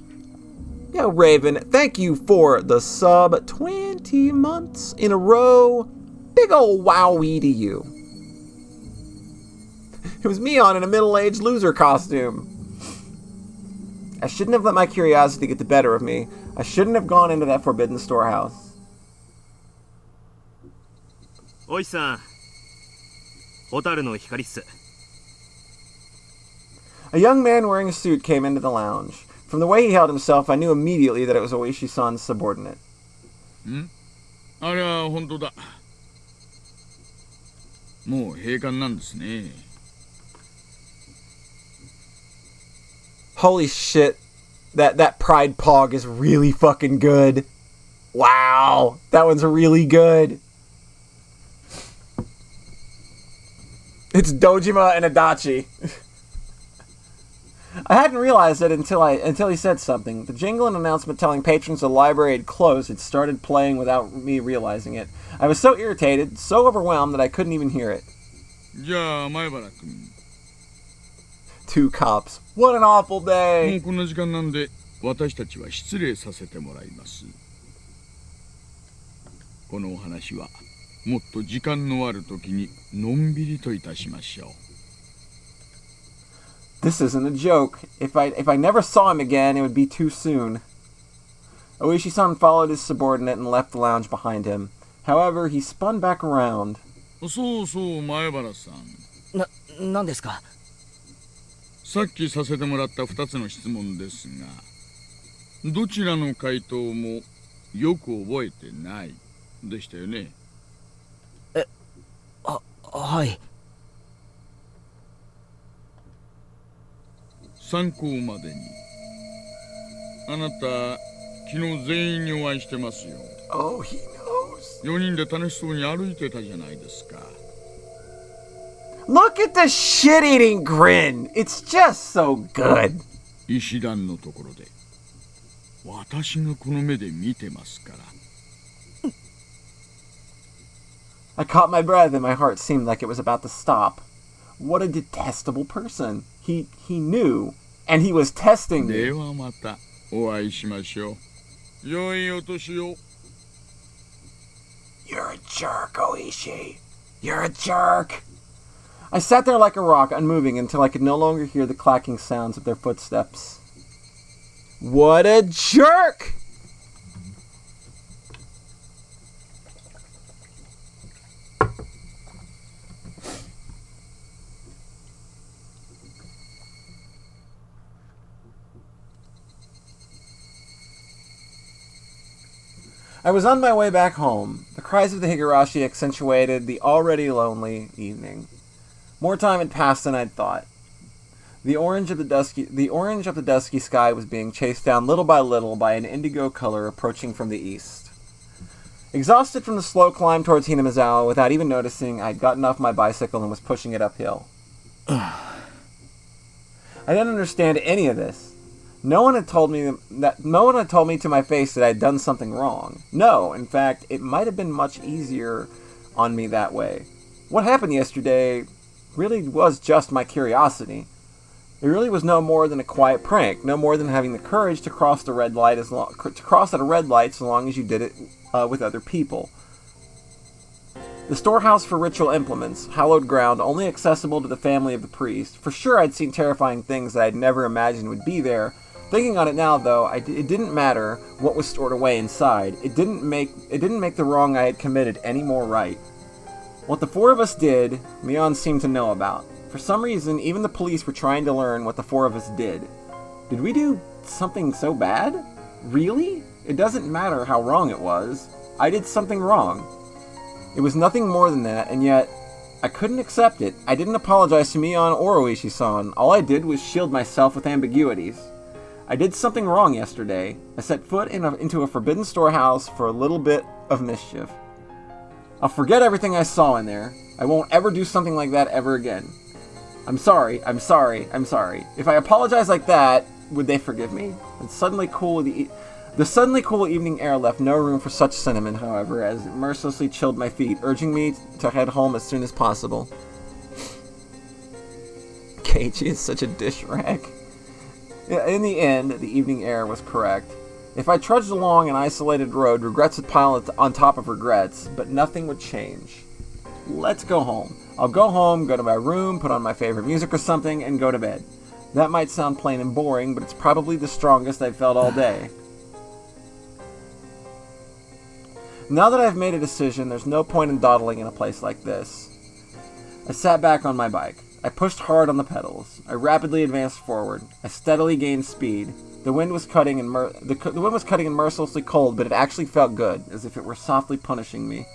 Yo, Raven, thank you for the sub 20 months in a row. Big ol' wowee to you. It was Mion in a middle-aged loser costume. I shouldn't have let my curiosity get the better of me. I shouldn't have gone into that forbidden storehouse. Oi-san. Hotaru no hikariっす. A young man wearing a suit came into the lounge. From the way he held himself, I knew immediately that it was Oishi-san's subordinate. あれは本当だ。もう閉館なんですね。Holy shit. That pride pog is really fucking good. Wow. That one's really good. It's Dojima and Adachi. I hadn't realized it until he said something. The jingle and announcement telling patrons the library had closed had started playing without me realizing it. I was so irritated, so overwhelmed that I couldn't even hear it. じゃあ、前原君。Two cops. What an awful も day. うこんな時間なんで、私たちは失礼させてもらいます。このお話は、もっと時間のある時にのんびりといたしましょう。This isn't a joke. If I never saw him again, it would be too soon. Oishi-san followed his subordinate and left the lounge behind him. However, he spun back around. そうそう、前原さん。なんですか？さっきさせてもらった2つの質問ですが、どちらの回答もよく覚えてないでしたよね。はい。参考までに。あなた、昨日全員にお会いしてますよ。Oh, he knows. 4人で楽しそうに歩いてたじゃないですか。Look at the shit-eating grin. It's just so good. 石段のところで。私がこの目で見てますから。I caught my breath and my heart seemed like it was about to stop. What a detestable person. He knew, and he was testing me. ではまたお会いしましょう。良いお年を。You're a jerk, Oishi. You're a jerk. I sat there like a rock, unmoving until I could no longer hear the clacking sounds of their footsteps. What a jerk! I was on my way back home. The cries of the Higurashi accentuated the already lonely evening. More time had passed than I'd thought. The orange of the dusky sky was being chased down little by little by an indigo color approaching from the east. Exhausted from the slow climb towards Hinamizawa, without even noticing, I'd gotten off my bicycle and was pushing it uphill. I didn't understand any of this. No one had told me to my face that I'd done something wrong. No, in fact, it might have been much easier on me that way. What happened yesterday really was just my curiosity. It really was no more than a quiet prank, no more than having the courage to cross the red light to cross at a red light so long as you did it with other people. The storehouse for ritual implements, hallowed ground only accessible to the family of the priest. For sure I'd seen terrifying things that I'd never imagined would be there. Thinking on it now, though, it didn't matter what was stored away inside. It didn't make the wrong I had committed any more right. What the four of us did, Mion seemed to know about. For some reason, even the police were trying to learn what the four of us did. Did we do something so bad? Really? It doesn't matter how wrong it was. I did something wrong. It was nothing more than that, and yet I couldn't accept it. I didn't apologize to Mion or Oishi-san. All I did was shield myself with ambiguities. I did something wrong yesterday. I set foot into a forbidden storehouse for a little bit of mischief. I'll forget everything I saw in there. I won't ever do something like that ever again. I'm sorry. If I apologize like that, would they forgive me? It's suddenly cool. The suddenly cool evening air left no room for such sentiment, however, as it mercilessly chilled my feet, urging me to head home as soon as possible. Keiichi is such a dish rag. In the end, the evening air was correct. If I trudged along an isolated road, regrets would pile on top of regrets, but nothing would change. Let's go home. I'll go home, go to my room, put on my favorite music or something, and go to bed. That might sound plain and boring, but it's probably the strongest I've felt all day. Now that I've made a decision, there's no point in dawdling in a place like this. I sat back on my bike. I pushed hard on the pedals. I rapidly advanced forward. I steadily gained speed. The wind was cutting and mercilessly cold, but it actually felt good, as if it were softly punishing me.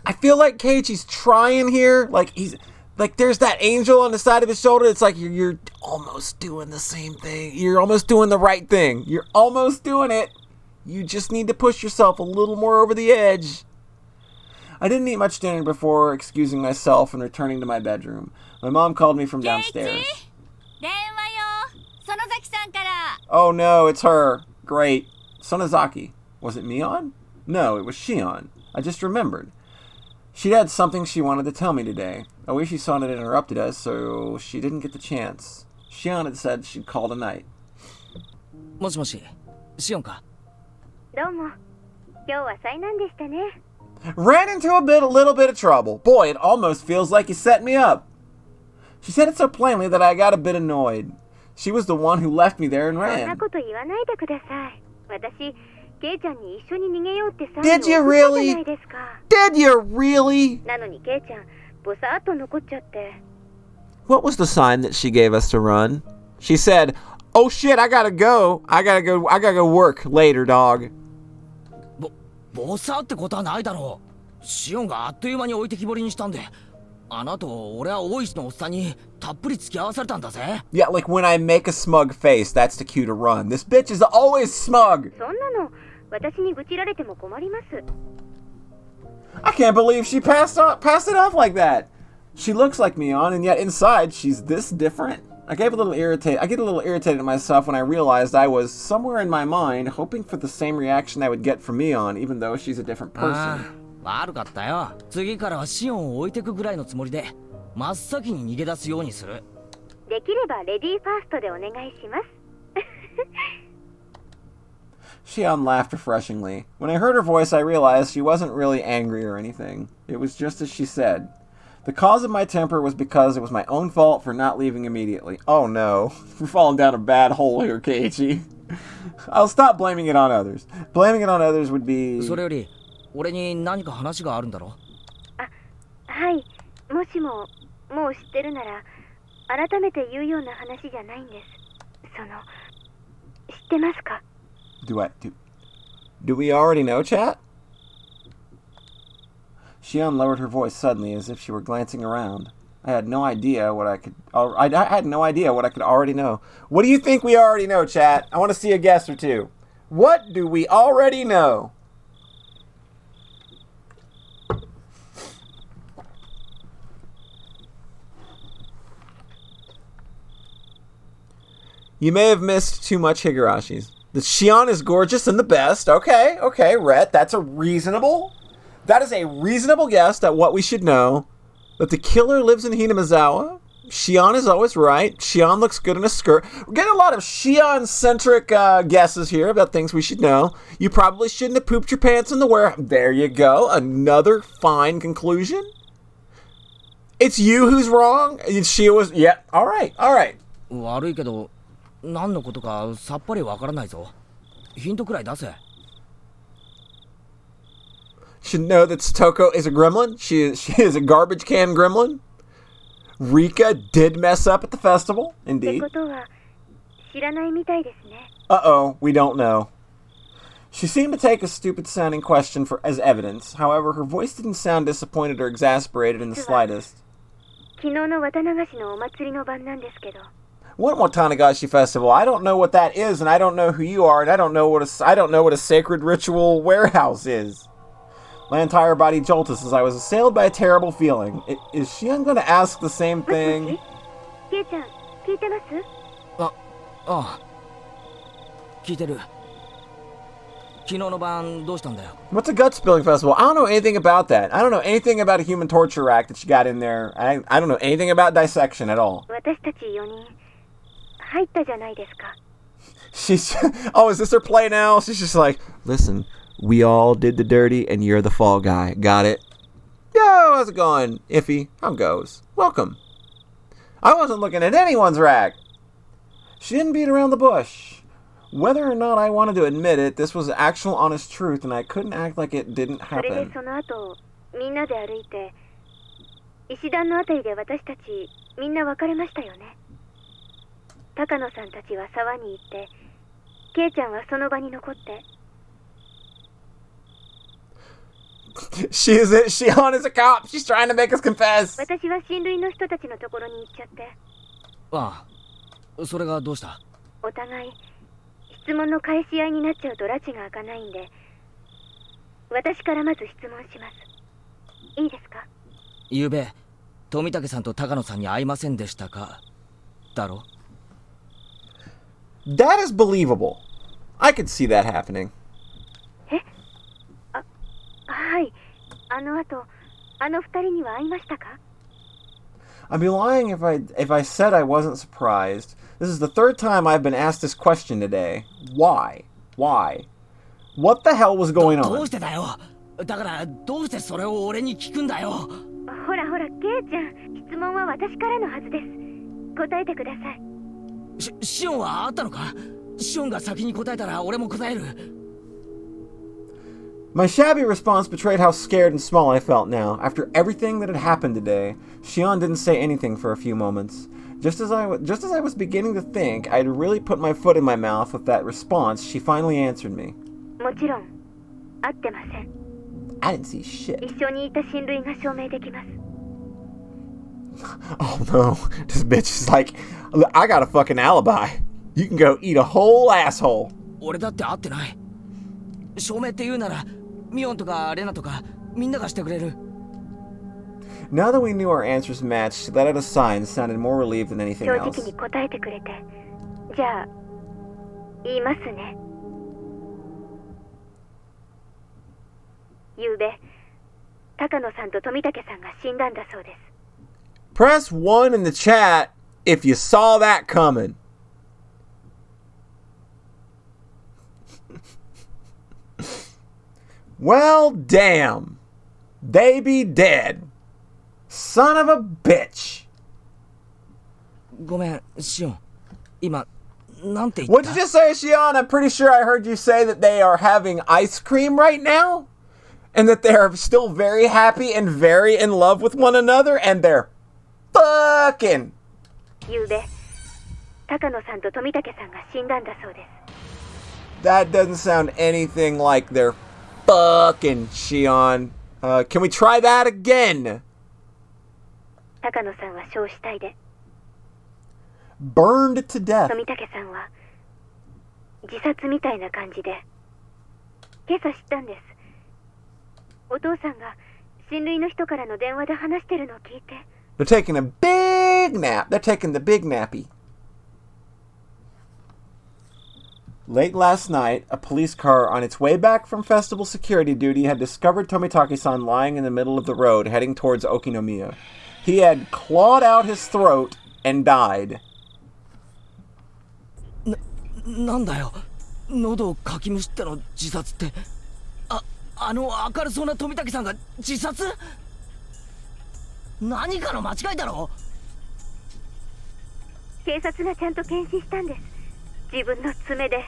I feel like Keiichi's trying here. Like there's that angel on the side of his shoulder. It's like you're almost doing the same thing. You're almost doing the right thing. You're almost doing it. You just need to push yourself a little more over the edge. I didn't eat much dinner before excusing myself and returning to my bedroom. My mom called me from downstairs. Oh no, it's her. Great. Sonozaki. Was it Mion? No, it was Shion. I just remembered. She'd had something she wanted to tell me today. Oishi-san had interrupted us, so she didn't get the chance. Shion had said she'd call tonight. Moshi, Shion ka? Ran into a little bit of trouble. Boy, it almost feels like you set me up. She said it so plainly that I got a bit annoyed. She was the one who left me there and ran. Did you really? Did you really? What was the sign that she gave us to run? She said, "Oh shit, I gotta go work later, dog." ボサってことはないだろう。シオンがあっという間に置いてきぼりにしたんで、あの後俺は大石のおっさんにたっぷり付き合わされたんだぜ。Yeah, like when I make a smug face, that's the cue to run. This bitch is always smug. そんなの私に愚痴られても困ります。I can't believe she passed it off like that. She looks like Mion, and yet inside she's this different. I get a little irritated at myself when I realized I was, somewhere in my mind, hoping for the same reaction I would get from Mion, even though she's a different person. 悪かったよ。次からはシオンを置いてくぐらいのつもりで、真っ先に逃げ出すようにする。できればレディーファーストでお願いします。Shion laughed refreshingly. When I heard her voice, I realized she wasn't really angry or anything. It was just as she said. The cause of my temper was because it was my own fault for not leaving immediately. Oh no, we're falling down a bad hole here, Keiichi. I'll stop blaming it on others. Blaming it on others would be... それより、俺に何か話があるんだろ？あ、はい。もしもう知ってるなら、改めて言うような話じゃないんです。知ってますか？ Do we already know, chat? Shion lowered her voice suddenly, as if she were glancing around. I had no idea what I could already know. What do you think we already know, chat? I want to see a guess or two. What do we already know? You may have missed too much Higurashis. The Shion is gorgeous and the best. Okay, Rhett, that is a reasonable guess at what we should know. That the killer lives in Hinamizawa. Shion is always right. Shion looks good in a skirt. We're getting a lot of Shion-centric guesses here about things we should know. You probably shouldn't have pooped your pants in the warehouse. There you go. Another fine conclusion. It's you who's wrong. She was... Yeah, all right. 悪いけど、何のことかさっぱりわからないぞ。ヒントくらい出せ。Should know that Toko is a gremlin. She is a garbage can gremlin. Rika did mess up at the festival, indeed. Uh-oh, we don't know. She seemed to take a stupid-sounding question as evidence. However, her voice didn't sound disappointed or exasperated in the slightest. What Watanagashi festival? I don't know what that is, and I don't know who you are, and I don't know what a sacred ritual warehouse is. My entire body jolted as I was assailed by a terrible feeling. Is Shion going to ask the same thing? ケイちゃん、聞いてます？ああ聞いてる。昨日の晩どうしたんだよ。 What's a gut spilling festival? I don't know anything about that. I don't know anything about a human torture rack that you got in there. I don't know anything about dissection at all. 私たち4人入ったじゃないですか。 She's oh, is this her play now? She's just like, listen, we all did the dirty and you're the fall guy. Got it? Yo, how's it going? Iffy, how goes? Welcome. I wasn't looking at anyone's rack. She didn't beat around the bush. Whether or not I wanted to admit it, this was actual honest truth and I couldn't act like it didn't それで happen. その後みんなで歩いて石段のあたりで私たちみんな別れましたよね。高野さんたちは沢に行ってケイちゃんはその場に残って。Shion is a cop. She's trying to make us confess. 私は親類の人たちのところに行っちゃって。ああそれがどうした？お互い質問の返し合いになっちゃうと拉致が開かないんで、私からまず質問します。いいですか？ゆうべ富武さんと高野さんに会いませんでしたか？だろ？ That is believable. I could see that happening. え？はい。あの後、あの二人には会いましたか？ I'd be lying if I said I wasn't surprised. This is the third time I've been asked this question today. Why? Why? What the hell was going ど on? うしてだよ。だからどうしてそれを俺に聞くんだよ。ほらほら、ケイちゃん、質問は私からのはずです。答えてください。シオンはあったのか？シオンが先に答えたら俺も答える。My shabby response betrayed how scared and small I felt now. After everything that had happened today, Shion didn't say anything for a few moments. Just as I was beginning to think I'd really put my foot in my mouth with that response, she finally answered me. もちろん、会ってません。 I didn't see shit. 一緒にいた親類が証明できます。 Oh no, this bitch is like, I got a fucking alibi. You can go eat a whole asshole. 俺だって会ってない。証明って言うならミオンとかレナとかみんながしてくれる。 Now that we knew our answers matched, she let out a sigh and sounded more relieved than anything 正直 else. に答えてくれて。じゃあ、言いますね。ゆうべ、高野さんと富武さんが死んだんだそうです。 Press 1 in the chat if you saw that coming. Well, damn. They be dead. Son of a bitch. ごめん、シオン。今、なんて言った？ What'd you just say, Shion? I'm pretty sure I heard you say that they are having ice cream right now? And that they're still very happy and very in love with one another? And they're fucking. ゆうべ、高野さんと富武さんが死んだんだそうです。 That doesn't sound anything like they're fucking, Shion. Can we try that again? 高野さんは焼死体で、 Burned to death. 富武さんは自殺みたいな感じで。今朝知ったんです。お父さんが親類の人からの電話で話してるのを聞いて。 They're taking a big nap. They're taking the big nappy. Late last night, a police car on its way back from festival security duty had discovered Tomitake-san lying in the middle of the road heading towards Okinomiya. He had clawed out his throat and died. なんだよ。喉をかきむしっての自殺って。あの明るそうな富武さんが自殺？何かの間違いだろ。警察がちゃんと検視したんです。自分の爪で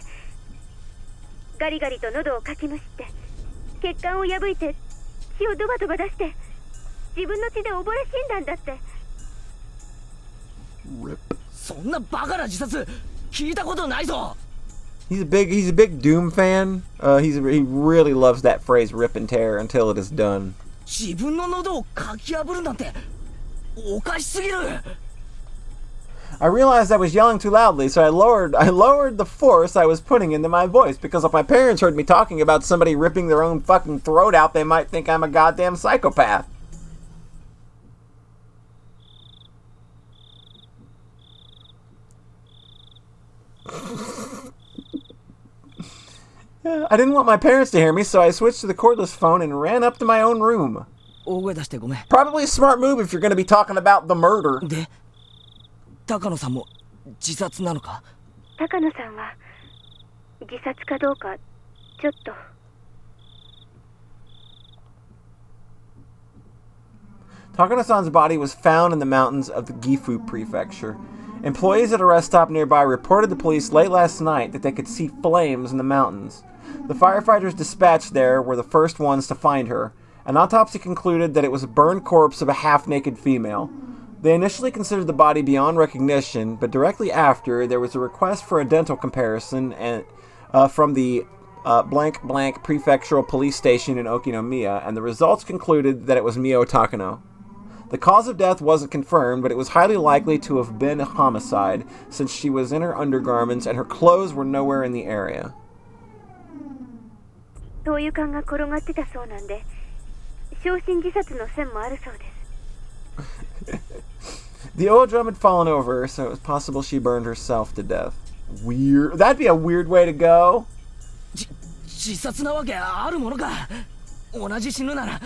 ガリガリと喉をかきむしって血管を破いて血をドバドバ出して自分の血で溺れ死んだんだって。そんなバカな自殺聞いたことないぞ。 He's a big Doom fan. He really loves that phrase "rip and tear" until it is done. 自分の喉をかき破るなんておかしすぎる。I realized I was yelling too loudly, so I lowered the force I was putting into my voice, because if my parents heard me talking about somebody ripping their own fucking throat out, they might think I'm a goddamn psychopath. I didn't want my parents to hear me, so I switched to the cordless phone and ran up to my own room. 大声出してごめん。 Probably a smart move if you're going to be talking about the murder. で、高野さんも自殺なのか？高野さんは自殺かどうかちょっと。Takano-san's body was found in the mountains of the Gifu prefecture. Employees at a rest stop nearby reported to police late last night that they could see flames in the mountains. The firefighters dispatched there were the first ones to find her. An autopsy concluded that it was a burned corpse of a half-naked female. They initially considered the body beyond recognition, but directly after, there was a request for a dental comparison from the blank prefectural police station in Okinomiya, and the results concluded that it was Mio Takano. The cause of death wasn't confirmed, but it was highly likely to have been a homicide, since she was in her undergarments and her clothes were nowhere in the area. 灯油管が転がってたそうなんで、焼身自殺の線もあるそうです。The oil drum had fallen over, so it was possible she burned herself to death. Weird. That'd be a weird way to go. 自殺なわけあるものか。同じ死ぬなら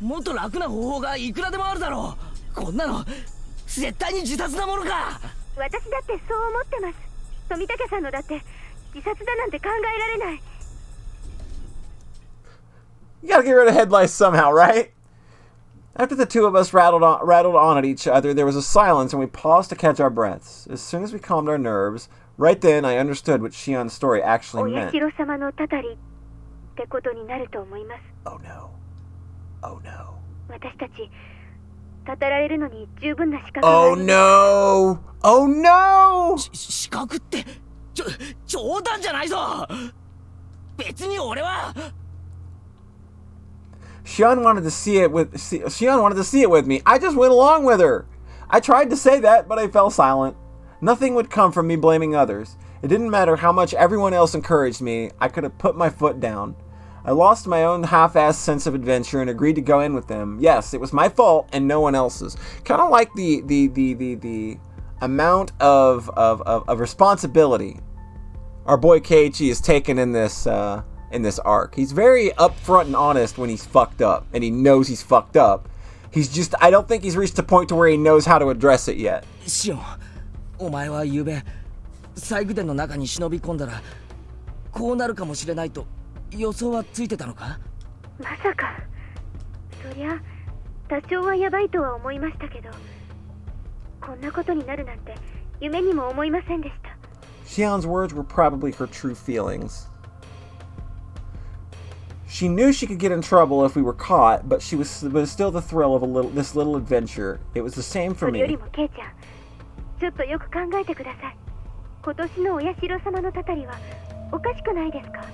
もっと楽な方法がいくらでもあるだろう。こんなの絶対に自殺なものか。私だってそう思ってます。富武さんのだって自殺だなんて考えられない。You gotta get rid of head lice somehow, right? After the two of us rattled on at each other, there was a silence and we paused to catch our breaths. As soon as we calmed our nerves, right then I understood what Shion's story actually meant. お社様のたたりってことになると思います。Oh no. Oh no. 私たちたたられるのに十分な資格があ Oh り no! Oh no! 資格って冗談じゃないぞ。別に俺は。Shion wanted to see it with me. I just went along with her. I tried to say that, but I fell silent. Nothing would come from me blaming others. It didn't matter how much everyone else encouraged me. I could have put my foot down. I lost my own half-assed sense of adventure and agreed to go in with them. Yes, it was my fault and no one else's. Kind of like the amount of responsibility our boy Keiichi is taken in this arc. He's very upfront and honest when he's fucked up, and he knows he's fucked up. I don't think he's reached a point to where he knows how to address it yet. シオン、お前は昨夜細工殿の中に忍び込んだらこうなるかもしれないと予想はついてたのか？まさか。そりゃ多少はやばいとは思いましたけど、こんなことになるなんて夢にも思いませんでした。 Shion's words were probably her true feelings. She knew she could get in trouble if we were caught, but it was still the thrill of this little adventure. It was the same for それよ me. りもケイちゃん、ちょっとよく考えてください。今年のお社様のたたりはおかしくないですか？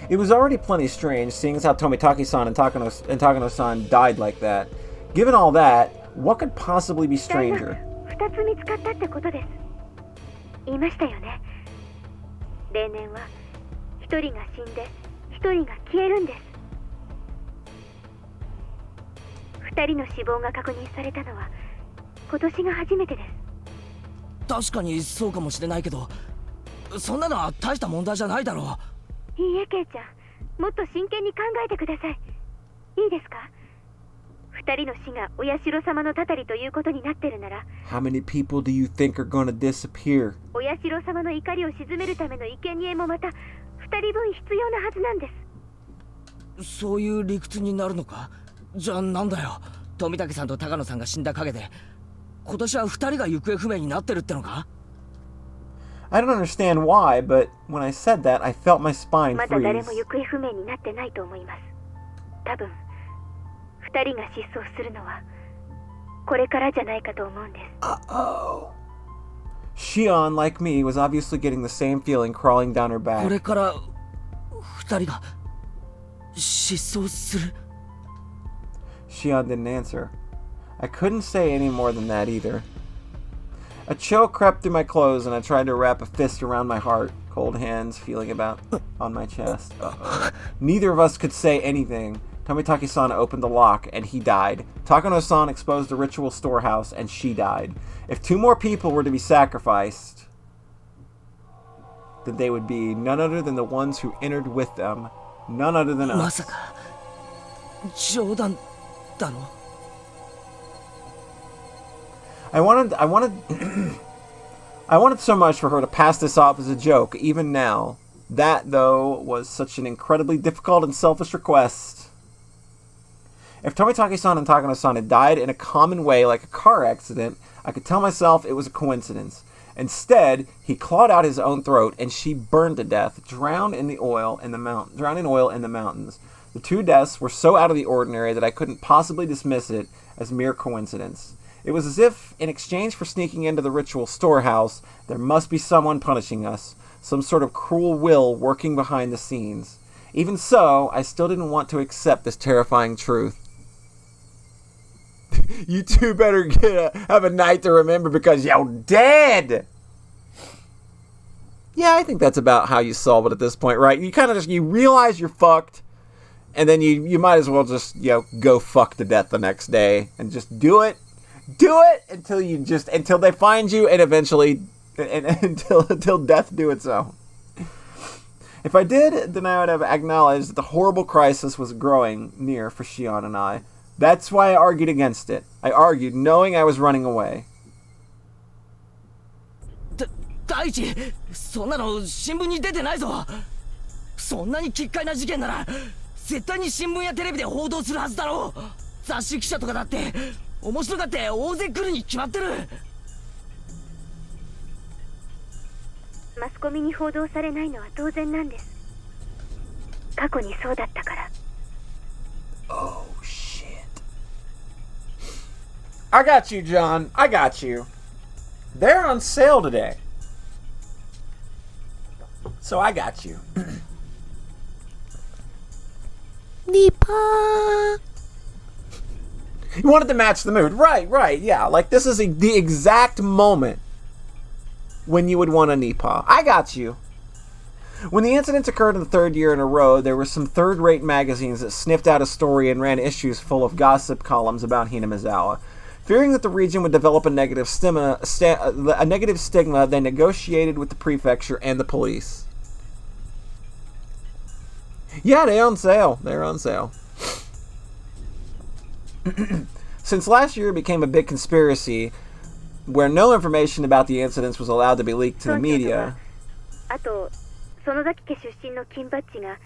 It was already plenty strange, seeing as how Tomitaki-san and Takano-san died like that. Given all that, what could possibly be stranger? 2つ見つかったってことです。言いましたよね。例年は1人が死んで1人が消えるんです。2人の死亡が確認されたのは今年が初めてです。確かにそうかもしれないけど、そんなのは大した問題じゃないだろう。いいえ、ケイちゃん、もっと真剣に考えてください。いいですか？2人の死がお社様のたたりということになってるなら、 How many people do you think are gonna disappear? お社様の怒りを鎮めるための生贄もまた2人分必要なはずなんです。そういう理屈になるのか？じゃあなんだよ。富武さんと高野さんが死んだ陰で今年は2人が行方不明になってるってのか？ I don't understand why, but when I said that, I felt my spine まだ誰 freeze. も行方不明になってないと思います。多分2人が失踪するのはこれからじゃないかと思うんです。 Uh-oh. Shion, like me, was obviously getting the same feeling crawling down her こ back. れから2人が失踪する？ Shion didn't answer. I couldn't say any more than that either. A chill crept through my clothes, and I tried to wrap a fist around my heart. Cold hands feeling about on my chest. Uh-oh. Neither of us could say anything. Tomitaki-san opened the lock, and he died. Takano-san exposed the ritual storehouse, and she died. If 2 more people were to be sacrificed, then they would be none other than the ones who entered with them. None other than us. I wanted I wanted so much for her to pass this off as a joke, even now. That, though, was such an incredibly difficult and selfish request. If Tomitaki-san and Takano-san had died in a common way like a car accident, I could tell myself it was a coincidence. Instead, he clawed out his own throat, and she burned to death, drowned in oil in the mountains. The 2 deaths were so out of the ordinary that I couldn't possibly dismiss it as mere coincidence. It was as if, in exchange for sneaking into the ritual storehouse, there must be someone punishing us, some sort of cruel will working behind the scenes. Even so, I still didn't want to accept this terrifying truth. You 2 better have a night to remember because you're dead! Yeah, I think that's about how you solve it at this point, right? You kind of you realize you're fucked, and then you might as well just, go fuck to death the next day, and just do it. Do it until they find you, and eventually, until death do its own. If I did, then I would have acknowledged that the horrible crisis was growing near for Shion and I. That's why I argued against it. I argued knowing I was running away. Daichi, そんなの新聞に出てないぞ。そんなに奇怪な事件なら絶対に新聞やテレビで報道するはずだろう。雑誌記者とかだって面白がって大勢来るに決まってる。マスコミに報道されないのは当然なんです。過去にそうだったから。Oh shit. I got you, John. I got you. They're on sale today. So I got you. Nipa. You wanted to match the mood. Right, yeah. Like, this is the exact moment when you would want a Nipa. I got you. When the incidents occurred in the 3rd year in a row, there were some third-rate magazines that sniffed out a story and ran issues full of gossip columns about Hinamizawa. Fearing that the region would develop a negative stigma, they negotiated with the prefecture and the police. Yeah, they're on sale. Since last year it became a big conspiracy where no information about the incidents was allowed to be leaked to the media. あと、園崎家出身の金バッジが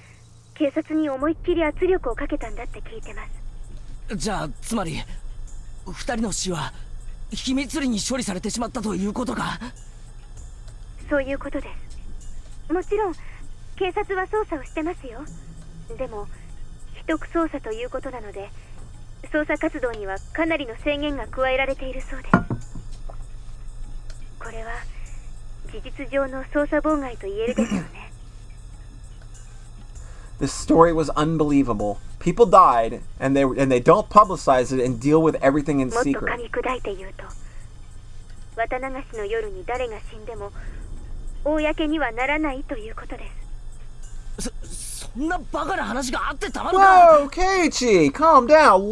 警察に思いっきり圧力をかけたんだって聞いてます。じゃあ、つまり2人の死は秘密裏に処理されてしまったということか。そういうことです。もちろん警察は捜査をしてますよ。でも秘匿捜査ということなので捜査活動にはかなりの制限が加えられているそうです。これは事実上の捜査妨害と言えるでしょうね。This story was unbelievable. People died, and they don't publicize it and deal with everything in secret. もっと噛み砕いて言うと、綿流しの夜に誰が死んでも公にはならないということです。そんなバカな話があってたまるか。 Whoa, Keiichi, calm down.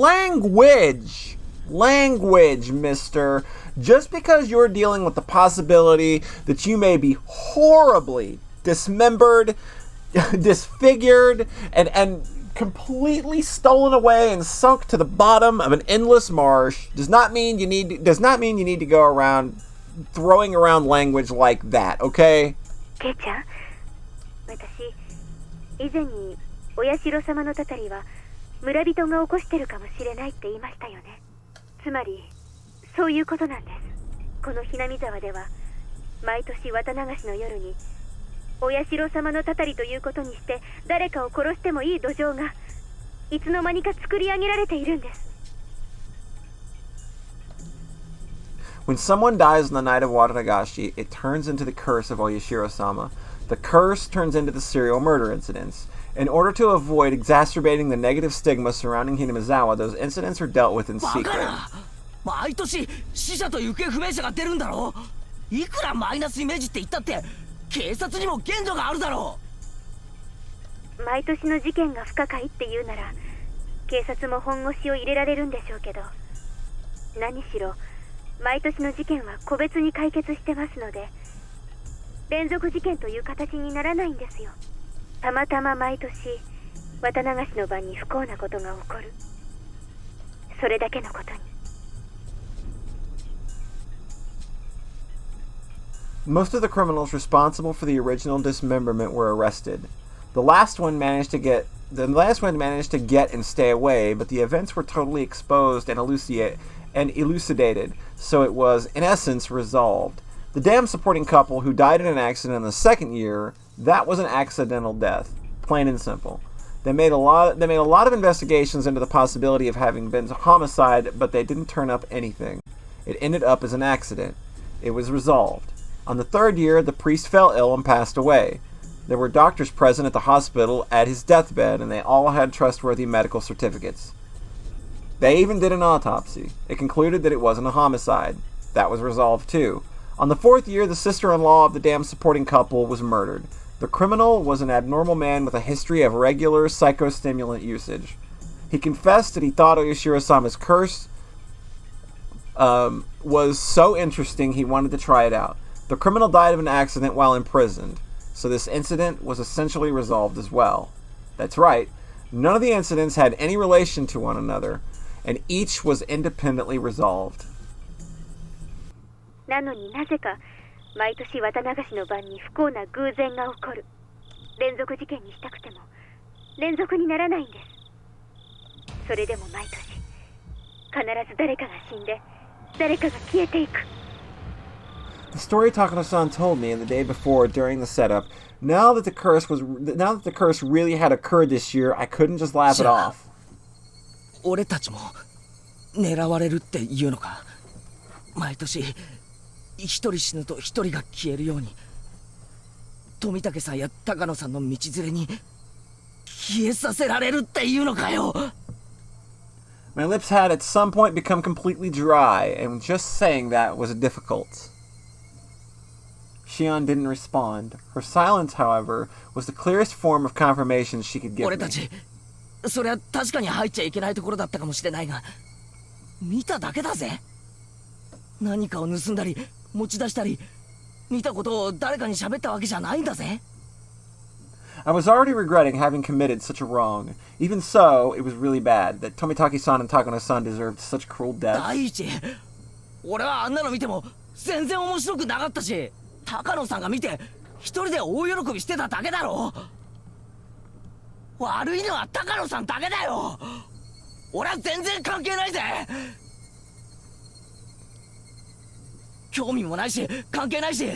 Language, mister. Just because you're dealing with the possibility that you may be horribly dismembered, disfigured, and completely stolen away and sunk to the bottom of an endless marsh does not mean you need to go around throwing around language like that, okay? ケイちゃん、私以前にお社様のたたりは村人が起こしてるかもしれないって言いましたよね。つまりそういうことなんです。このひなみ沢では毎年綿流しの夜にお社様のたたりということにして誰かを殺してもいい土壌がいつの間にか作り上げられているんです。 When someone dies on the night of Watanagashi, it turns into the curse of Oyashiro-sama. The curse turns into the serial murder incidents. In order to avoid exacerbating the negative stigma surrounding Hinamizawa, those incidents are dealt with in secret. 毎年死者と行方不明者が出るんだろう。いくらマイナスイメージって言ったって警察にも限度があるだろう。毎年の事件が不可解って言うなら警察も本腰を入れられるんでしょうけど、何しろ毎年の事件は個別に解決してますので連続事件という形にならないんですよ。たまたま毎年渡流しの晩に不幸なことが起こる、それだけのことに。Most of the criminals responsible for the original dismemberment were arrested. The last one managed to get and stay away, but the events were totally exposed and elucidated, so it was, in essence, resolved. The dam supporting couple who died in an accident in the second year, that was an accidental death, plain and simple. They made a lot of investigations into the possibility of having been a homicide, but they didn't turn up anything. It ended up as an accident. It was resolved. On the third year, the priest fell ill and passed away. There were doctors present at the hospital at his deathbed, and they all had trustworthy medical certificates. They even did an autopsy. It concluded that it wasn't a homicide. That was resolved too. On the fourth year, the sister-in-law of the dam supporting couple was murdered. The criminal was an abnormal man with a history of regular psychostimulant usage. He confessed that he thought Oyashiro-sama's curse was so interesting he wanted to try it out. The criminal died of an accident while imprisoned, so this incident was essentially resolved as well. That's right, none of the incidents had any relation to one another, and each was independently resolved. なのになぜか毎年綿流しの晩に不幸な偶然が起こる。連続事件にしたくても連続にならないんです。それでも毎年必ず誰かが死んで誰かが消えていく。The story Takano-san told me the day before during the setup, now that the curse really had occurred this year, I couldn't just laugh it off. 俺たちも狙われるっていうのか。毎年一人死ぬと一人が消えるように富武さんや高野さんの道連れに消えさせられるっていうのかよ。My lips had at some point become completely dry, and just saying that was difficult. Shion didn't respond. Her silence, however, was the clearest form of confirmation she could give me. 俺たちそれは確かに入っちゃいけないところだったかもしれないが見ただけだぜ。何かを盗んだり持ち出したり見たことを誰かに喋ったわけじゃないんだぜ。I was already regretting having committed such a wrong. Even so, it was really bad that Tomitaki-san and Takano-san deserved such cruel deaths. 第一、俺はあんなの見ても全然面白くなかったし、高野さんが見て一人で大喜びしてただけだろ。悪いのは高野さんだけだよ。俺は全然関係ないぜ。興味もないし関係ないし、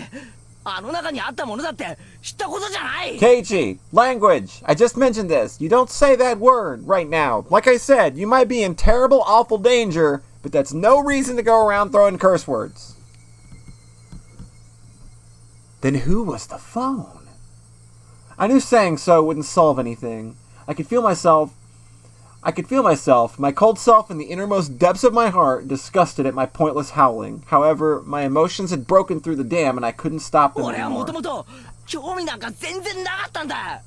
あの中にあったものだって知ったことじゃない。 Keiichi, language. I just mentioned this. You don't say that word right now. Like I said, you might be in terrible, awful danger, but that's no reason to go around throwing curse words. Then who was the phone? I knew saying so wouldn't solve anything. I could feel myself, my cold self in the innermost depths of my heart, disgusted at my pointless howling. However, my emotions had broken through the dam and I couldn't stop them 俺はも anymore. ともと興味なんか全然なかったんだ。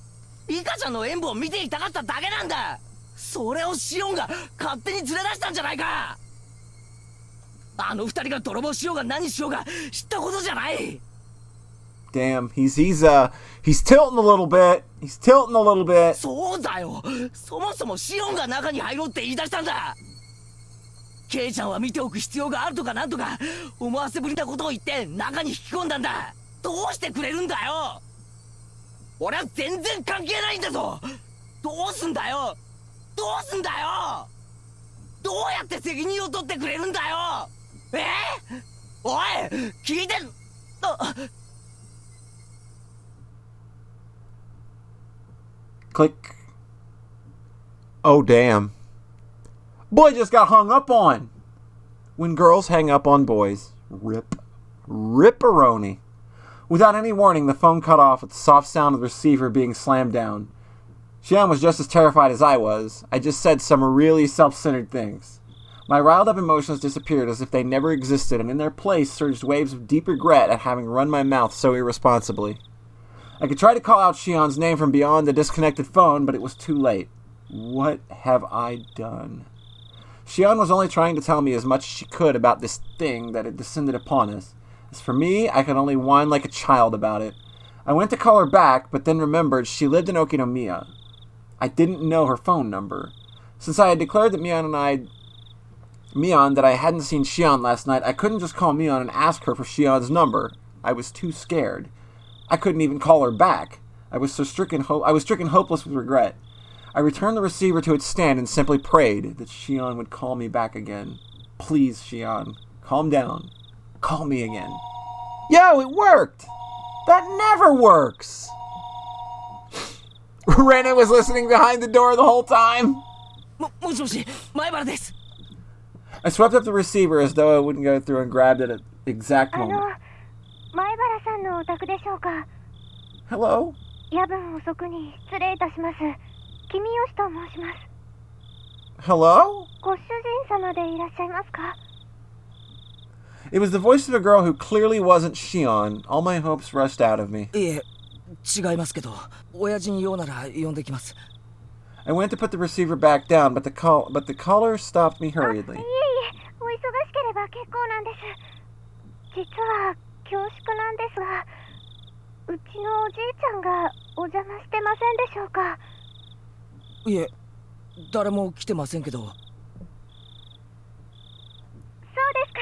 イカちゃんの演舞を見ていたかっただけなんだ。それをシオンが勝手に連れ出したんじゃないか。あの二人が泥棒しようが何しようが知ったことじゃない。Damn, he's tilting a little bit. He's tilting a little bit. そうだよ。そもそもシオンが中に入ろうって言い出したんだ。ケイちゃんは見ておく必要があるとかなんとか思わせぶりなことを言って中に引き込んだんだ。どうしてくれるんだよ。俺は全然関係ないんだぞ。どうすんだよ。どうすんだよ。どうやって責任を取ってくれるんだよ。おい、聞いて。Click. Oh, damn. Boy just got hung up on. When girls hang up on boys. Rip-a-roni. Without any warning, the phone cut off with the soft sound of the receiver being slammed down. Shion was just as terrified as I was. I just said some really self-centered things. My riled-up emotions disappeared as if they never existed, and in their place surged waves of deep regret at having run my mouth so irresponsibly. I could try to call out Shion's name from beyond the disconnected phone, but it was too late. What have I done? Shion was only trying to tell me as much as she could about this thing that had descended upon us. As for me, I could only whine like a child about it. I went to call her back, but then remembered she lived in Okinomiya. I didn't know her phone number. Since I had declared that Mion that I hadn't seen Shion last night, I couldn't just call Mion and ask her for Shion's number. I was too scared. I couldn't even call her back. I was stricken hopeless with regret. I returned the receiver to its stand and simply prayed that Shion would call me back again. Please, Shion, calm down. Call me again. Yo, it worked! That never works! Rena was listening behind the door the whole time. もしもし、前原です。 I swept up the receiver as though I wouldn't go through and grabbed it at the exact moment. 前原さんのお宅でしょうか。 Hello? 夜分遅くに失礼いたします。君吉と申します。 Hello? ご主人様でいらっしゃいますか？ It was the voice of a girl who clearly wasn't Shion. All my hopes rushed out of me. いえ、違いますけど、親父に用なら呼んできます。 I went to put the receiver back down, but the caller stopped me hurriedly. いえいえ、お忙しければ結構なんです。実は恐縮なんですが、うちのおじいちゃんがお邪魔してませんでしょうか？ いえ、誰も来てませんけど。 そうですか。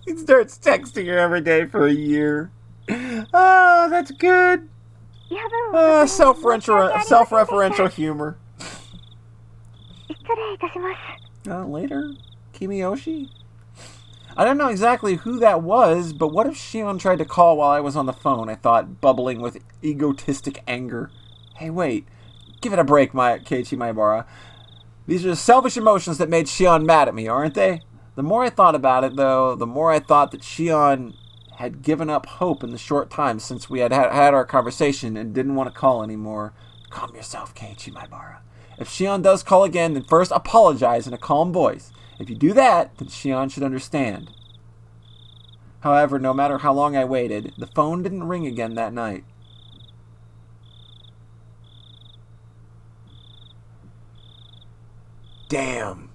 He starts texting her every day for a year. Oh, that's good. 夜分遅くに申し訳ありませんでした。 Self-referential humor. 失礼いたします。 Later, Kimiyoshi? I don't know exactly who that was, but what if Shion tried to call while I was on the phone, I thought, bubbling with egotistic anger. Hey, wait. Give it a break, Keiichi Maebara. These are the selfish emotions that made Shion mad at me, aren't they? The more I thought about it, though, the more I thought that Shion had given up hope in the short time since we had our conversation and didn't want to call anymore. Calm yourself, Keiichi Maebara. If Shion does call again, then first apologize in a calm voice. If you do that, then Shion should understand. However, no matter how long I waited, the phone didn't ring again that night. Damn.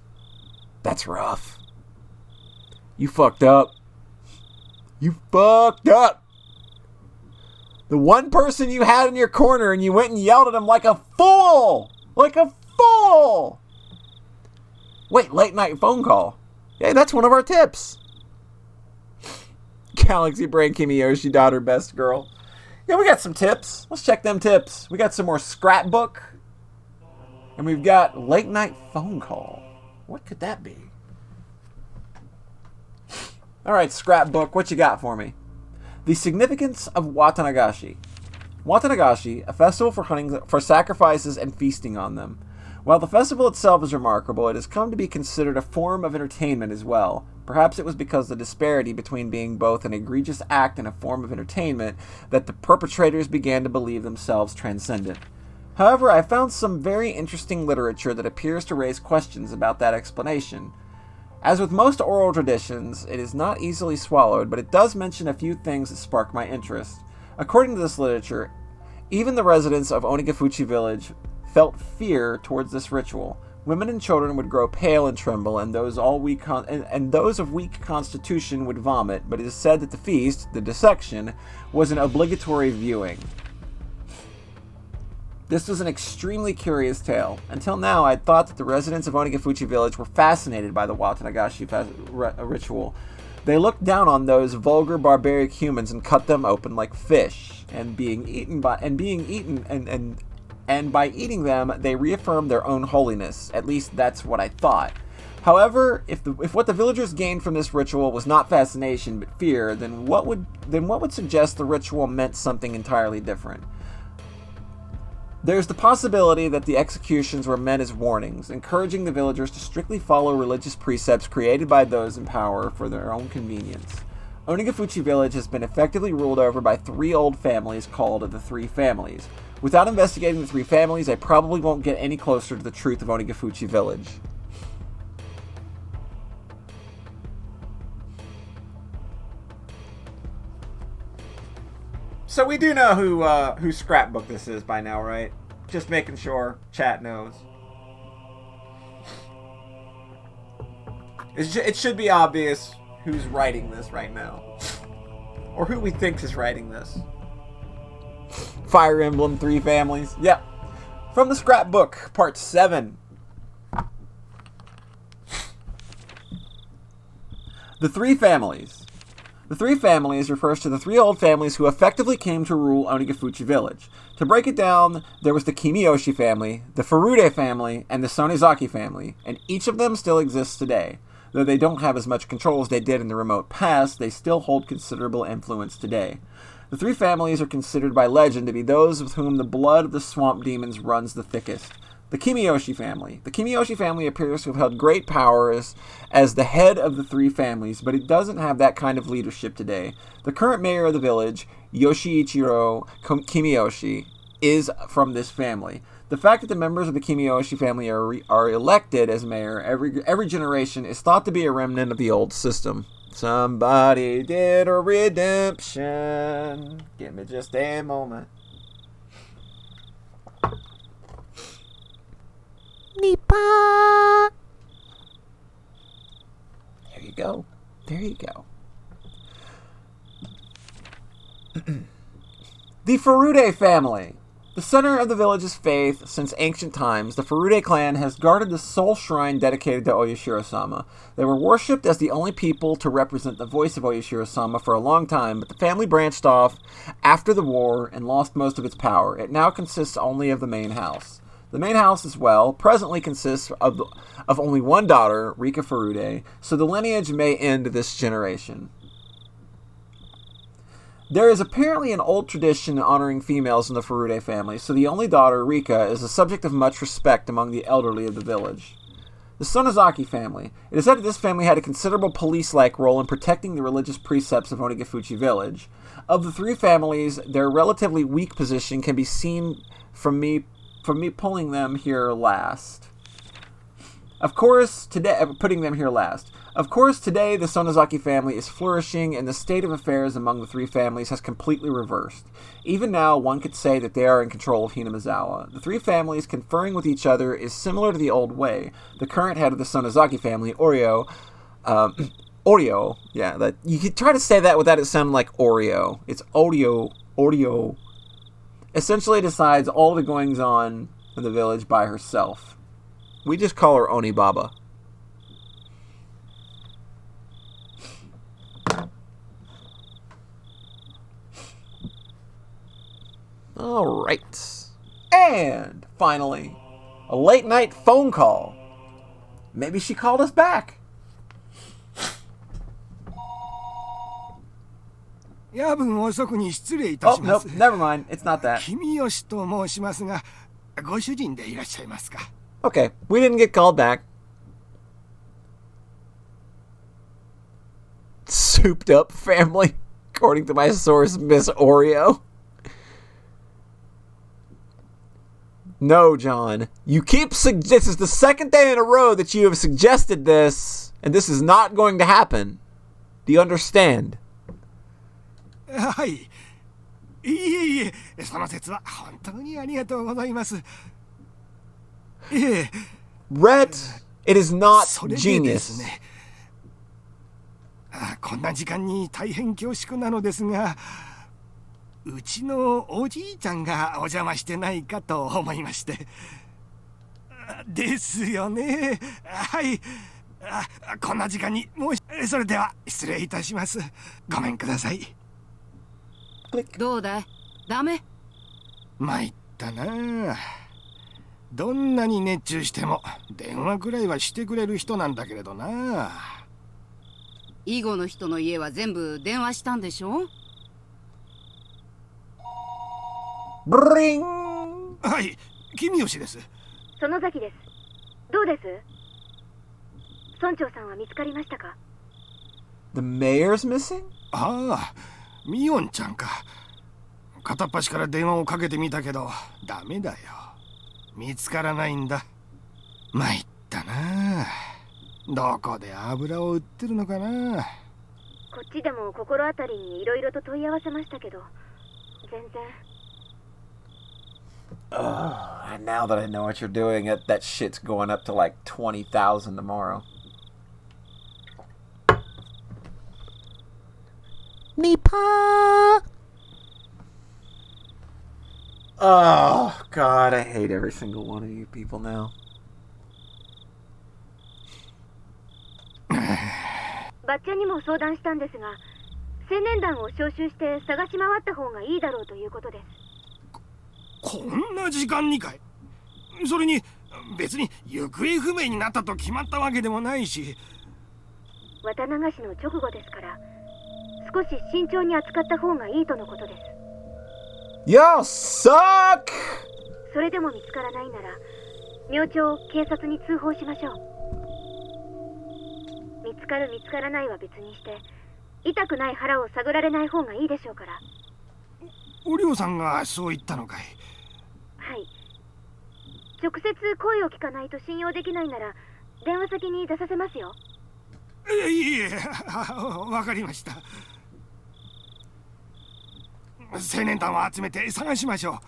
That's rough. You fucked up. You fucked up. The one person you had in your corner and you went and yelled at him like a fool. Like a fool. Wait, late night phone call. Hey, that's one of our tips. Galaxy Brain Kimiyoshi, daughter, best girl. Yeah, we got some tips. Let's check them tips. We got some more scrapbook. And we've got late night phone call. What could that be? Alright, scrapbook, what you got for me? The significance of Watanagashi. Watanagashi, a festival for hunting, for sacrifices and feasting on them. While the festival itself is remarkable, it has come to be considered a form of entertainment as well. Perhaps it was because the disparity between being both an egregious act and a form of entertainment that the perpetrators began to believe themselves transcendent. However, I found some very interesting literature that appears to raise questions about that explanation. As with most oral traditions, it is not easily swallowed, but it does mention a few things that spark my interest. According to this literature, even the residents of Onigafuchi village felt fear towards this ritual. Women and children would grow pale and tremble, and those of weak constitution would vomit, but it is said that the feast, the dissection, was an obligatory viewing. This was an extremely curious tale. Until now, I had thought that the residents of Onigafuchi village were fascinated by the Watanagashi ritual. They looked down on those vulgar barbaric humans and cut them open like fish, and by eating them, they reaffirmed their own holiness. At least that's what I thought. However, if what the villagers gained from this ritual was not fascination but fear, then what would suggest the ritual meant something entirely different? There's the possibility that the executions were meant as warnings, encouraging the villagers to strictly follow religious precepts created by those in power for their own convenience. Onigafuchi village has been effectively ruled over by 3 old families called the Three Families. Without investigating the 3 families, I probably won't get any closer to the truth of Onigafuchi village. So we do know whose scrapbook this is by now, right? Just making sure chat knows. It should be obvious who's writing this right now. Or who we think is writing this. Fire Emblem 3 Families. Yep. From the scrapbook, part 7. The Three Families. The Three Families refers to the three old families who effectively came to rule Onigafuchi village. To break it down, there was the Kimiyoshi family, the Furude family, and the Sonizaki family, and each of them still exists today. Though they don't have as much control as they did in the remote past, they still hold considerable influence today. The three families are considered by legend to be those with whom the blood of the swamp demons runs the thickest. The Kimiyoshi family. The Kimiyoshi family appears to have held great powers as the head of the three families, but it doesn't have that kind of leadership today. The current mayor of the village, Yoshiichiro Kimiyoshi, is from this family. The fact that the members of the Kimiyoshi family are elected as mayor every generation is thought to be a remnant of the old system. Somebody did a redemption. Give me just a moment. Nipa. There you go. There you go. The Furude family. The center of the village's faith since ancient times, the Furude clan has guarded the sole shrine dedicated to Oyashiro-sama. They were worshipped as the only people to represent the voice of Oyashiro-sama for a long time, but the family branched off after the war and lost most of its power. It now consists only of the main house. The main house as well presently consists of only one daughter, Rika Furude, so the lineage may end this generation. There is apparently an old tradition honoring females in the Furude family, so the only daughter, Rika, is a subject of much respect among the elderly of the village. The Sonizaki family. It is said that this family had a considerable police-like role in protecting the religious precepts of Onigafuchi village. Of the three families, their relatively weak position can be seen from me pulling them here last. Of course, today the Sonizaki family is flourishing, and the state of affairs among the three families has completely reversed. Even now, one could say that they are in control of Hinamizawa. The three families conferring with each other is similar to the old way. The current head of the Sonizaki family, Oreo, that you could try to say that without it sounding like Oreo. It's Oreo. Essentially decides all the goings-on in the village by herself. We just call her Onibaba. Alright. And, finally, a late-night phone call. Maybe she called us back. 夜分遅くに失礼いたします。Oh, nope, never mind. It's not that. 君吉と申しますが、ご主人でいらっしゃいますか? Okay, we didn't get called back. Souped up family, according to my source, Miss Oreo. No, John. You keep this is the second day in a row that you have suggested this, and this is not going to happen. Do you understand? はい。いえ、その説は本当にありがとうございます。Rhett, it is not それでです genius. ね。こんな時間に大変恐縮なのですが、うちのおじいちゃんがお邪魔してないかと思いまして。ですよね。はい。こんな時間にそれでは失礼いたします。ごめんください。どうだい？ダメ？参ったな。どんなに熱中しても電話くらいはしてくれる人なんだけれどな。囲碁の人の家は全部電話したんでしょ？ブリン。はい、君吉です。園崎です。どうです？村長さんは見つかりましたか？ The mayor's missing? ああ、ミオンちゃんか。片っ端から電話をかけてみたけどダメだよ。見つからないんだ。参ったな。どこで油を売ってるのかな。こっちでも心当たりにいろいろと問い合わせましたけど、全然。 And now that I know what you're doing, that shit's going up to like 20,000 tomorrow. Nipa! Oh, God, I hate every single one of you people now. バッチャにも相談したんですが、青年団を招集して探し回った方がいいだろうということです。こんな時間にかい。それに別に行方不明になったと決まったわけでもないし。綿流しの直後ですから、少し慎重に扱った方がいいとのことです。Y'all suck! それでも見つからないなら、明朝警察に通報しましょう。見つかる見つからないは別にして、痛くない腹を探られない方がいいでしょうから。おりょうさんがそう言ったのかい。はい。直接声を聞かないと信用できないなら、電話先に出させますよ。いえ、わかりました。青年団を集めて探しましょう。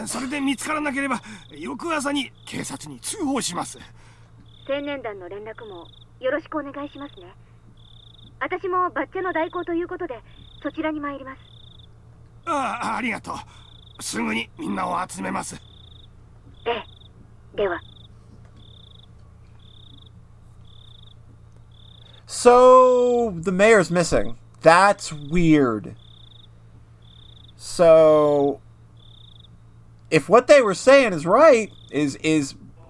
それで見つからなければ翌朝に警察に通報します。青年団の連絡もよろしくお願いしますね。私もバッチャの代行ということでそちらに参ります。ありがとう。すぐにみんなを集めます。ええ、では。 So, the mayor's missing. That's weird. So, if what they were saying is right, is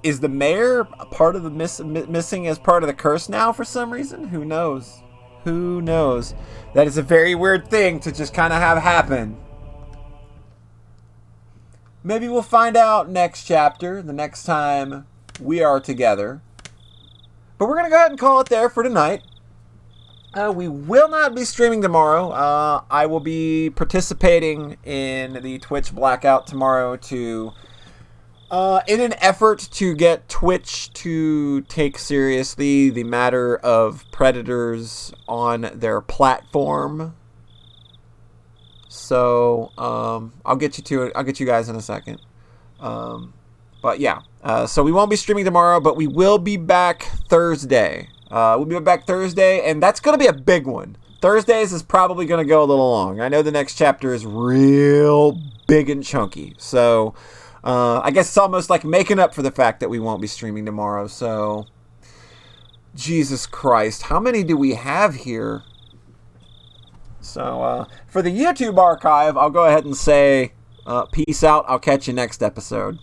the mayor a part of the missing as part of the curse now for some reason? Who knows? Who knows? That is a very weird thing to just kind of have happen. Maybe we'll find out next chapter, the next time we are together. But we're going to go ahead and call it there for tonight. We will not be streaming tomorrow. I will be participating in the Twitch blackout tomorrow to, in an effort to get Twitch to take seriously the matter of predators on their platform. So, I'll get you guys in a second. But yeah, so we won't be streaming tomorrow, but we will be back Thursday. We'll be back Thursday, and that's going to be a big one. Thursdays is probably going to go a little long. I know the next chapter is real big and chunky. So, I guess it's almost like making up for the fact that we won't be streaming tomorrow. So, Jesus Christ, how many do we have here? So, for the YouTube archive, I'll go ahead and say, peace out. I'll catch you next episode.